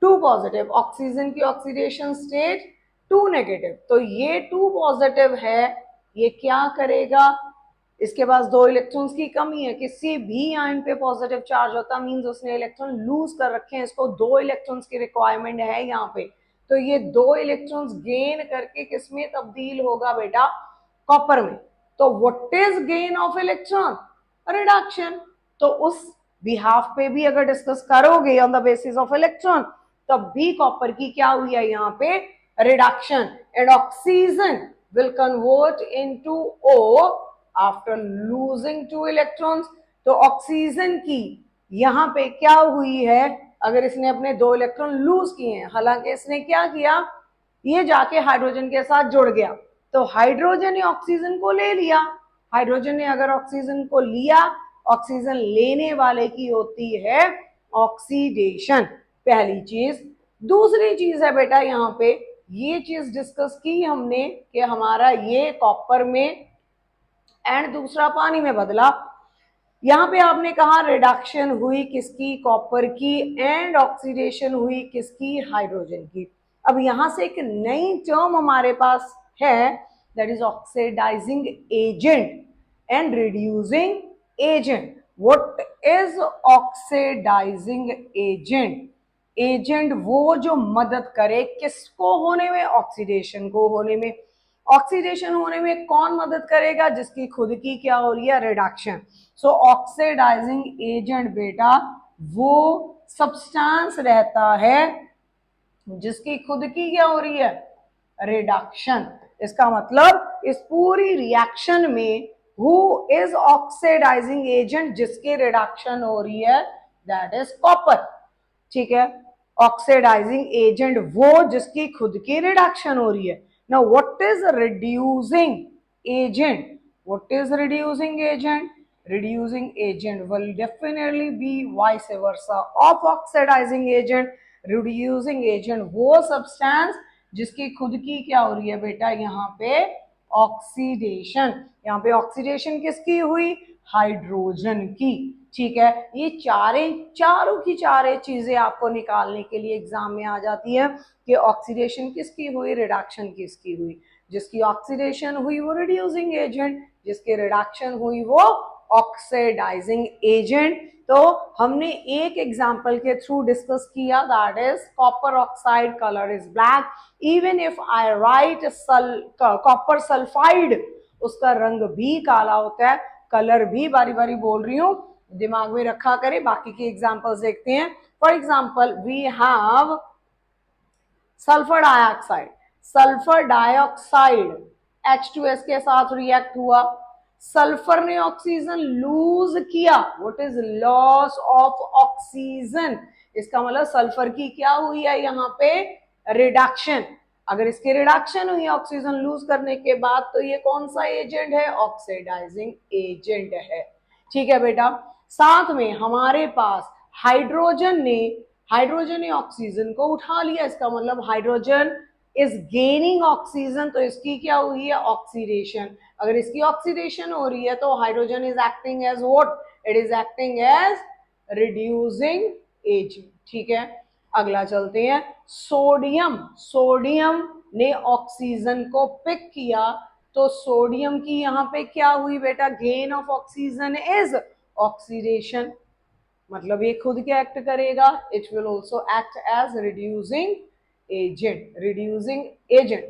2 पॉजिटिव, ऑक्सीजन की ऑक्सीडेशन स्टेट 2 नेगेटिव, तो ये 2 पॉजिटिव है, ये क्या करेगा, इसके पास 2 इलेक्ट्रॉन्स की कमी है, किसी भी आयन पे पॉजिटिव चार्ज होता मींस उसने इलेक्ट्रॉन लूज कर रखे हैं, इसको 2 इलेक्ट्रॉन्स की रिक्वायरमेंट है यहाँ पे, तो ये 2 इलेक्ट्रॉन्स गेन करके किसमें तब्दील होगा बेटा, कॉपर में। तो what is gain of electron, reduction. तो उस बिहाफ पे भी अगर डिस्कस करोगे on the basis of electron, तब भी कॉपर की क्या हुई है यहाँ पे, reduction, and oxygen will convert into O after losing 2 electrons। तो ऑक्सीजन की यहां पे क्या हुई है, अगर इसने अपने 2 इलेक्ट्रॉन लूज किए हैं, हालांकि इसने क्या किया, ये जाके हाइड्रोजन के साथ जुड़ गया, तो हाइड्रोजन ने ऑक्सीजन को ले लिया, हाइड्रोजन ने अगर ऑक्सीजन को लिया, ऑक्सीजन लेने वाले की होती है ऑक्सीडेशन, पहली चीज। दूसरी चीज है बेटा यहाँ पे, ये चीज डिस्कस की हमने कि हमारा ये कॉपर में एंड दूसरा पानी में बदला, यहां पे आपने कहा रिडक्शन हुई किसकी, कॉपर की, एंड ऑक्सीडेशन हुई किसकी, हाइड्रोजन की। अब यहां से एक नई टर्म हमारे पास है, that is oxidising agent and reducing agent. What is oxidising agent, agent वो जो मदद करे किसको होने में, ऑक्सीडेशन को होने में। ऑक्सीडेशन होने में कौन मदद करेगा, जिसकी खुद की क्या हो रही है, रिडक्शन। सो ऑक्सीडाइजिंग एजेंट बेटा वो सब्सटेंस रहता है जिसकी खुद की क्या हो रही है, रिडक्शन। इसका मतलब इस पूरी रिएक्शन में हु इज ऑक्सीडाइजिंग एजेंट, जिसकी रिडक्शन हो रही है, दैट इज कॉपर। ठीक है, ऑक्सीडाइजिंग एजेंट वो जिसकी खुद की रिडक्शन हो रही है। Now what is reducing agent? What is reducing agent? reducing agent will definitely be vice versa of oxidizing agent. reducing agent वो सब्सटेंस जिसकी खुद की क्या हो रही है बेटा, यहाँ पे ऑक्सीडेशन। यहाँ पे ऑक्सीडेशन किसकी हुई? हाइड्रोजन की। ठीक है, ये चारों की चारे चीजें आपको निकालने के लिए एग्जाम में आ जाती है कि ऑक्सीडेशन किसकी हुई, रिडक्शन किसकी हुई। जिसकी ऑक्सीडेशन हुई वो रिड्यूसिंग एजेंट, जिसकी रिडक्शन हुई वो ऑक्सीडाइजिंग एजेंट। तो हमने एक एग्जांपल के थ्रू डिस्कस किया, that is copper oxide, colour is black. Even if I right copper sulphide, उसका रंग भी काला होता है, कलर भी, बारी बारी बोल रही हूं, दिमाग में रखा करें। बाकी की एग्जांपल्स देखते हैं। For example we have sulphur dioxide. Sulphur dioxide H2S के साथ रिएक्ट हुआ, सल्फर ने ऑक्सीजन लूज किया। What is loss of oxygen? इसका मतलब सल्फर की क्या हुई है यहाँ पे, रिडक्शन। अगर इसकी रिडक्शन हुई ऑक्सीजन लूज करने के बाद, तो ये कौन सा एजेंट है, ऑक्सीडाइजिंग एजेंट है। ठीक है बेटा, साथ में हमारे पास हाइड्रोजन ने ऑक्सीजन को उठा लिया, इसका मतलब हाइड्रोजन इज गेनिंग ऑक्सीजन, तो इसकी क्या हुई है, ऑक्सीडेशन। अगर इसकी ऑक्सीडेशन हो रही है तो hydrogen is acting as what, it is acting as reducing agent. ठीक है, अगला चलते हैं। सोडियम ने ऑक्सीजन को पिक किया, तो सोडियम की यहाँ पे क्या हुई बेटा, gain of oxygen is oxidation. मतलब ये खुद क्या एक्ट करेगा, it will also act as reducing agent.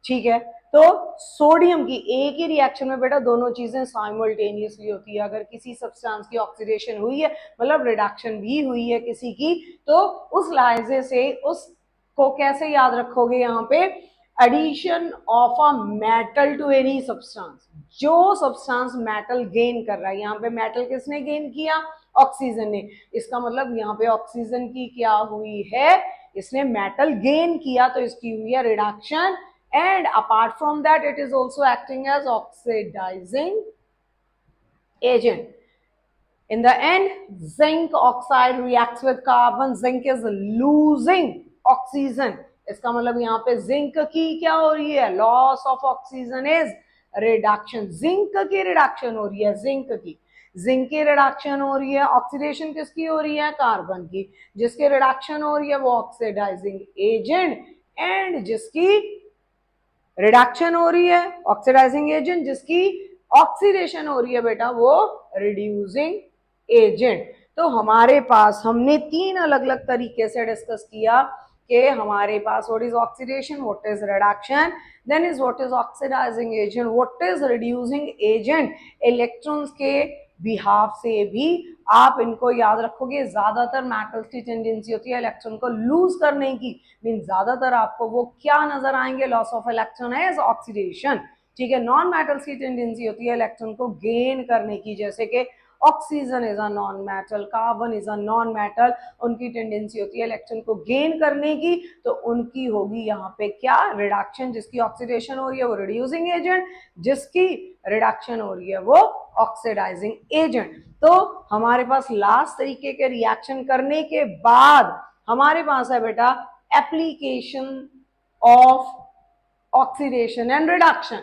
ठीक है, तो सोडियम की एक ही रिएक्शन में बेटा दोनों चीजें साइमल्टेनियसली होती है। अगर किसी सब्सटेंस की ऑक्सीडेशन हुई है, मतलब रिडक्शन भी हुई है किसी की, तो उस लिहाजे से उसको कैसे याद रखोगे, यहाँ पे addition of a metal to any substance. जो सब्सटेंस मेटल गेन कर रहा है, यहाँ पे मेटल किसने गेन किया, ऑक्सीजन ने। इसका मतलब यहाँ पे ऑक्सीजन की क्या हुई है, इसने मेटल गेन किया, तो इसकी हुई है reduction. And apart from that it is also acting as oxidising agent. In the end, zinc oxide reacts with carbon. Zinc is losing oxygen. इसका मतलब यहाँ पे जिंक की क्या हो रही है, loss of oxygen is reduction. Zinc की रिडक्शन हो रही है, जिंक की रिडक्शन हो रही है। ऑक्सीडेशन किसकी हो रही है, कार्बन की। जिसकी रिडक्शन हो रही है वो ऑक्सीडाइजिंग एजेंट, एंड जिसकी रिडक्शन हो रही है ऑक्सीडाइजिंग एजेंट, जिसकी ऑक्सीडेशन हो रही है बेटा वो रिड्यूसिंग एजेंट। तो हमारे पास हमने तीन अलग अलग तरीके से डिस्कस किया कि हमारे पास what is oxidation, what is reduction, then is what is oxidising agent, what is reducing agent. Electrons के बिहाफ से भी आप इनको याद रखोगे। ज्यादातर मेटल्स की टेंडेंसी होती है इलेक्ट्रॉन को लूज करने की, मीन ज्यादातर आपको वो क्या नजर आएंगे, लॉस ऑफ इलेक्ट्रॉन है ऑक्सीडेशन। ठीक है, नॉन मेटल्स की टेंडेंसी होती है इलेक्ट्रॉन को गेन करने की, जैसे कि oxygen is a non metal, carbon is a non metal, उनकी टेंडेंसी होती है इलेक्ट्रॉन को गेन करने की, तो उनकी होगी यहाँ पे क्या, रिडक्शन। जिसकी ऑक्सीडेशन हो रही है वो रिड्यूसिंग एजेंट, जिसकी रिडक्शन हो रही है वो ऑक्सीडाइजिंग एजेंट। तो हमारे पास लास्ट तरीके के रिएक्शन करने के बाद हमारे पास है बेटा application of oxidation and reduction.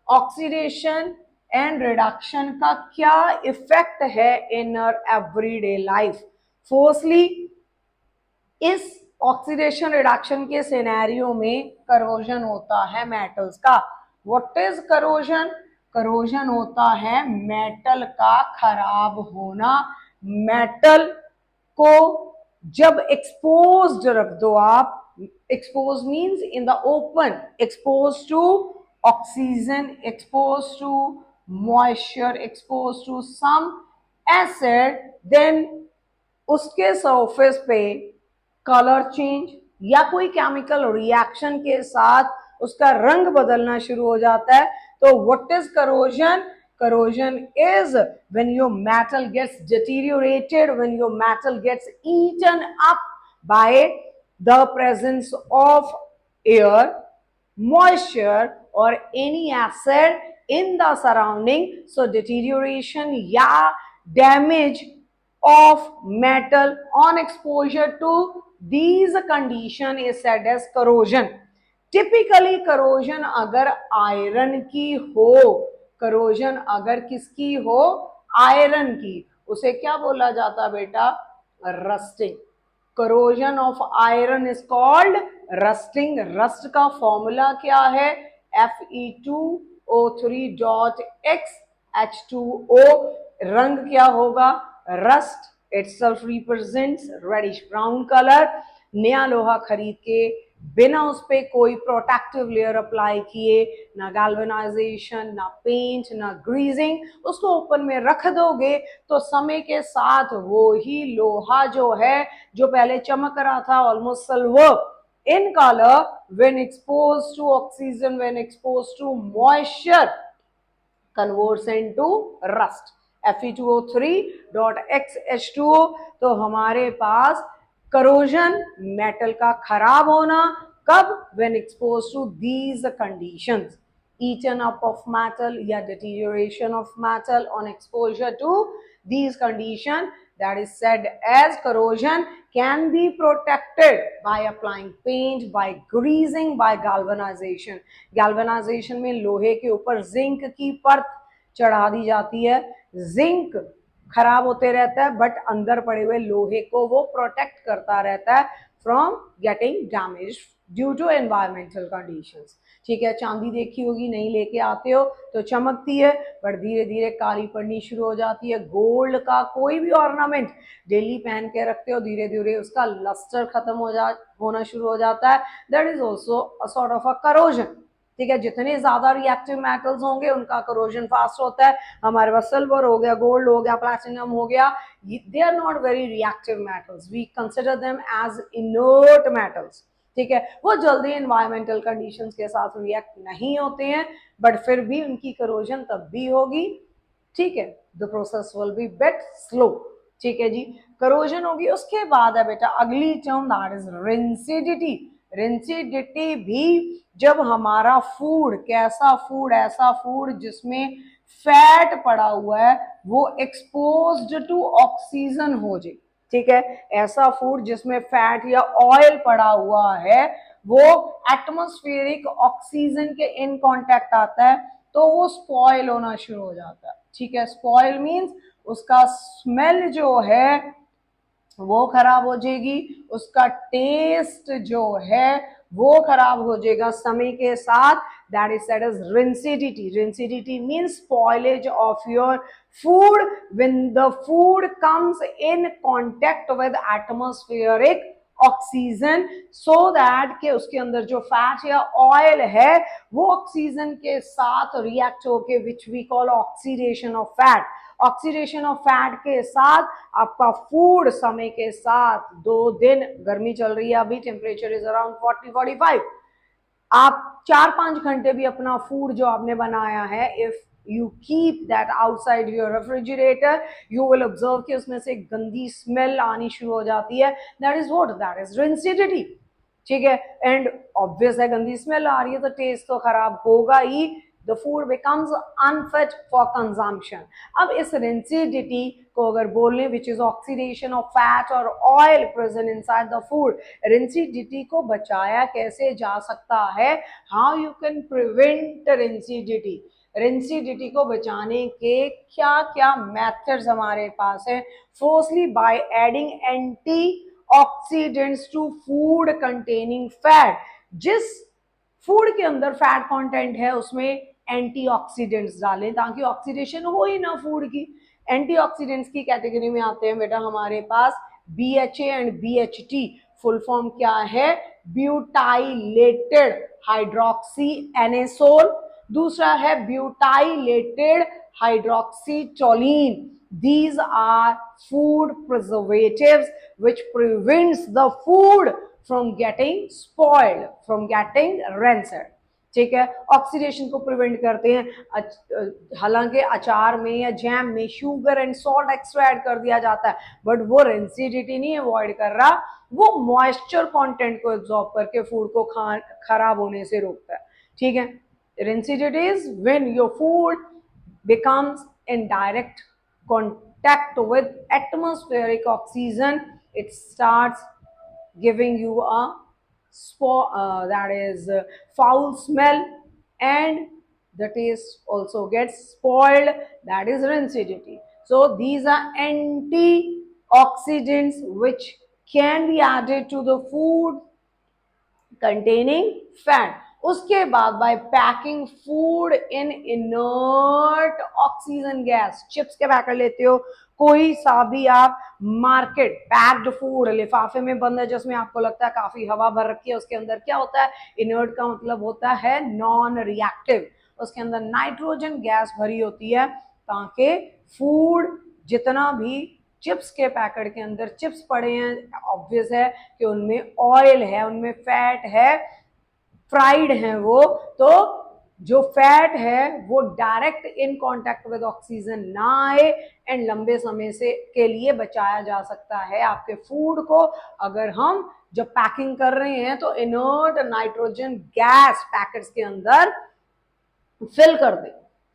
Oxidation and reduction का क्या इफेक्ट है in our everyday life. Firstly, इस ऑक्सीडेशन रिडक्शन के सिनेरियो में करोजन होता है मेटल्स का। What is corrosion? करोजन होता है मेटल का खराब होना। मेटल को जब एक्सपोज्ड रख दो आप, expose means in the open, expose to oxygen, expose to moisture, expose to some acid, then उसके सरफेस पे कलर चेंज या कोई केमिकल रिएक्शन के साथ उसका रंग बदलना शुरू हो जाता है। तो what is corrosion? Corrosion is when your metal gets deteriorated, when your metal gets eaten up by the presence of air, moisture or any acid in the surrounding. So deterioration या damage of metal on exposure to these condition is said as corrosion. Typically corrosion अगर iron की हो, corrosion अगर किसकी हो, iron की, उसे क्या बोला जाता बेटा, rusting. Corrosion of iron is called rusting. Rust का फॉर्मूला क्या है, Fe2O3.X H2O. रंग क्या होगा, rust itself represents reddish brown color. नया लोहा खरीद के बिना उस पे कोई प्रोटेक्टिव लेयर अप्लाई किए, ना गैल्वेनाइजेशन, ना पेंट, ना ग्रीजिंग, उसको ओपन में रख दोगे तो समय के साथ वो ही लोहा जो है, जो पहले चमक रहा था almost silver in colour, when exposed to oxygen, when exposed to moisture, converts into rust. Fe2O3.XH2O. तो हमारे पास करोजन, मेटल का खराब होना, कब, when exposed to these conditions, eaten up of metal या deterioration of metal on exposure to these conditions, that is said as corrosion. Can be protected by applying paint, by greasing, by galvanization. galvanization में लोहे के ऊपर zinc की परत चढ़ा दी जाती है. जिंक खराब होते रहता है बट अंदर पड़े हुए लोहे को वो प्रोटेक्ट करता रहता है from getting damage due to environmental conditions. ठीक है, चांदी देखी होगी, नहीं लेके आते हो तो चमकती है बट धीरे धीरे काली पड़नी शुरू हो जाती है. गोल्ड का कोई भी ऑर्नामेंट डेली पहन के रखते हो, धीरे धीरे उसका लस्टर खत्म होना शुरू हो जाता है. That is also a sort of a corrosion. ठीक है, जितने ज्यादा रिएक्टिव मेटल्स होंगे उनका करोजन फास्ट होता है. हमारे पास सिल्वर हो गया, गोल्ड हो गया, प्लैटिनम हो गया, they are not very reactive metals, we consider them as inert metals. ठीक है, वो जल्दी एनवायरमेंटल कंडीशंस के साथ रिएक्ट नहीं होते हैं बट फिर भी उनकी करोजन तब भी होगी. ठीक है, the process will be bit slow. ठीक है जी, करोजन होगी. उसके बाद है बेटा अगली टर्म, दैट इज रिंसिडिटी. रिंसिडिटी भी जब हमारा फूड, कैसा फूड, ऐसा फूड जिसमें फैट पड़ा हुआ है वो एक्सपोज्ड टू ऑक्सीजन हो जाए. ठीक है, ऐसा फूड जिसमें फैट या ऑयल पड़ा हुआ है वो एटमॉस्फेरिक ऑक्सीजन के इन कांटेक्ट आता है तो वो स्पॉइल होना शुरू हो जाता है. ठीक है, स्पॉइल मींस उसका स्मेल जो है वो खराब हो जाएगी, उसका टेस्ट जो है वो खराब हो जाएगा समय के साथ. That is said as rancidity. Rancidity means spoilage of your food when the food comes in contact with atmospheric oxygen, so that के उसके अंदर जो फैट या ऑयल है वो ऑक्सीजन के साथ रिएक्ट होके, which we call oxidation of fat. Oxidation of fat के साथ आपका फूड समय के साथ, 2 दिन, गर्मी चल रही है अभी, टेम्परेचर इज अराउंड 40-45, आप 4-5 घंटे भी अपना फूड जो आपने बनाया है, if you keep that outside your refrigerator, you will observe कि उसमें से गंदी स्मेल आनी शुरू हो जाती है. That is what, that is rancidity. ठीक है, एंड ऑब्वियस है गंदी स्मेल आ रही है तो टेस्ट तो खराब होगा ही. The food becomes unfit for consumption. अब इस रिंसिडिटी को अगर बोलें, which is oxidation of fat or oil present inside the food, रिंसिडिटी को बचाया कैसे जा सकता है, how you can prevent रिंसिडिटी. रिंसिडिटी को बचाने के क्या क्या मेथड्स हमारे पास है. Firstly by adding anti oxidants to food containing fat. जिस फूड के अंदर फैट कंटेंट है उसमें एंटीऑक्सीडेंट्स डालें ताकि ऑक्सीडेशन हो ही ना फूड की. एंटीऑक्सीडेंट्स की कैटेगरी में आते हैं बेटा हमारे पास BHA and BHT. Full form क्या है, ब्यूटाइलेटेड हाइड्रोक्सी एनेसोल. दूसरा है butylated हाइड्रोक्सीटोलिन. These are food preservatives which prevents the food from getting spoiled, from getting rancid. ठीक है, ऑक्सीडेशन को प्रिवेंट करते हैं। हालांकि अचार में या जैम में sugar and salt extra add कर दिया जाता है, बट वो रेंसिडिटी नहीं अवॉइड कर रहा, वो मॉइस्चर कंटेंट को एब्जॉर्ब करके फूड को खराब होने से रोकता है। ठीक है, rancidity is when your food becomes in direct contact with atmospheric oxygen, it starts giving you a that is foul smell, and the taste also gets spoiled, that is rancidity. So these are antioxidants which can be added to the food containing fat. उसके बाद by packing food in inert oxygen gas, chips के packet लेते हो, कोई सा भी आप market packed food लिफाफे में बंद है जिसमें आपको लगता है काफी हवा भर रखी है, उसके अंदर क्या होता है, इनर्ट का मतलब होता है नॉन रिएक्टिव, उसके अंदर नाइट्रोजन गैस भरी होती है, ताकि फूड जितना भी चिप्स के पैकेट के अंदर चिप्स पड़े हैं, ऑब्वियस है कि उनमें ऑयल है, उनमें फैट है, फ्राइड है वो, तो जो फैट है वो direct in contact with oxygen ना आए एंड लंबे समय से के लिए बचाया जा सकता है आपके फूड को, अगर हम जब पैकिंग कर रहे हैं तो इनर्ट नाइट्रोजन गैस पैकेट्स के अंदर फिल कर दे।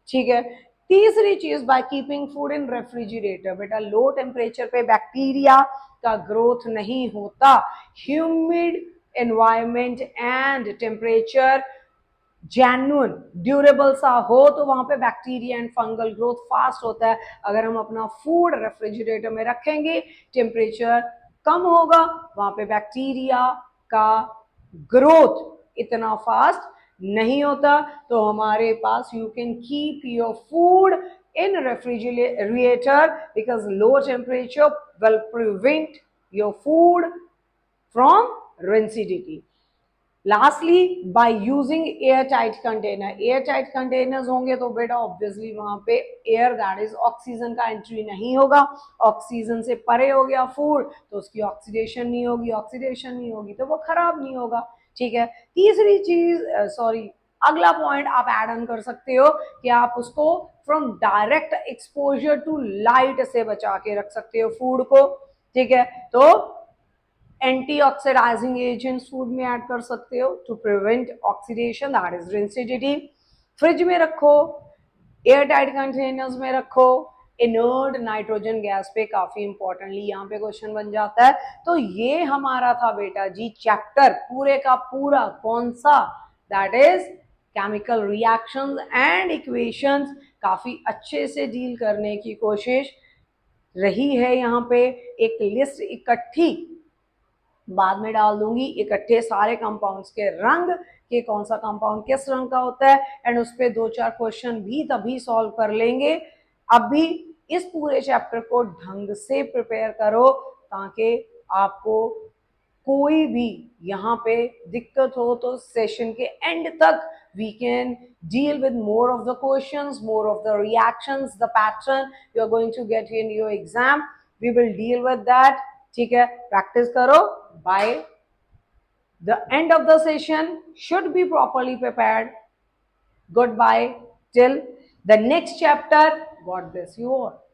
ठीक है, तीसरी चीज, by keeping food in refrigerator, बेटा लो टेम्परेचर पे बैक्टीरिया का ग्रोथ नहीं होता, humid environment and temperature genuine durable सा हो तो वहां पे bacteria and fungal growth fast होता है। अगर हम अपना फूड रेफ्रिजरेटर में रखेंगे, टेम्परेचर कम होगा, वहां पे बैक्टीरिया का ग्रोथ इतना फास्ट नहीं होता, तो हमारे पास you can keep your food in refrigerator because low temperature will prevent your food from rancidity. Lastly by using air tight container, air tight containers होंगे तो बेटा ऑब्वियसली वहां पे एयर दैट इज ऑक्सीजन का एंट्री नहीं होगा, oxygen से परे हो गया फूड तो उसकी ऑक्सीडेशन नहीं होगी, ऑक्सीडेशन नहीं होगी तो वो खराब नहीं होगा। ठीक है, तीसरी चीज अगला पॉइंट आप ऐड ऑन कर सकते हो कि आप उसको from direct exposure to light से बचा के रख सकते हो फूड को। ठीक है, तो एंटी ऑक्सीडाइजिंग एजेंट्स फूड में ऐड कर सकते हो to prevent oxidation that is rancidity. Fridge में रखो, एयर टाइट कंटेनर्स में रखो, इनर्ट नाइट्रोजन गैस पे काफी इंपॉर्टेंटली यहाँ पे क्वेश्चन बन जाता है। तो ये हमारा था बेटा जी चैप्टर पूरे का पूरा, कौन सा, that is chemical reactions and equations, काफी अच्छे से डील करने की कोशिश रही है। यहाँ पे एक लिस्ट इकट्ठी बाद में डाल दूंगी, इकट्ठे सारे कंपाउंड्स के रंग कि कौन सा कंपाउंड किस रंग का होता है, एंड उस पर 2-4 क्वेश्चन भी तभी सॉल्व कर लेंगे। अभी इस पूरे चैप्टर को ढंग से प्रिपेयर करो ताकि आपको कोई भी यहाँ पे दिक्कत हो तो सेशन के एंड तक we can deal with more of the questions, more of the reactions, the pattern you are going to get in your exam, we will deal with that। ठीक है, प्रैक्टिस करो, by the end of the session should be properly prepared। Goodbye till the next chapter, God bless you all।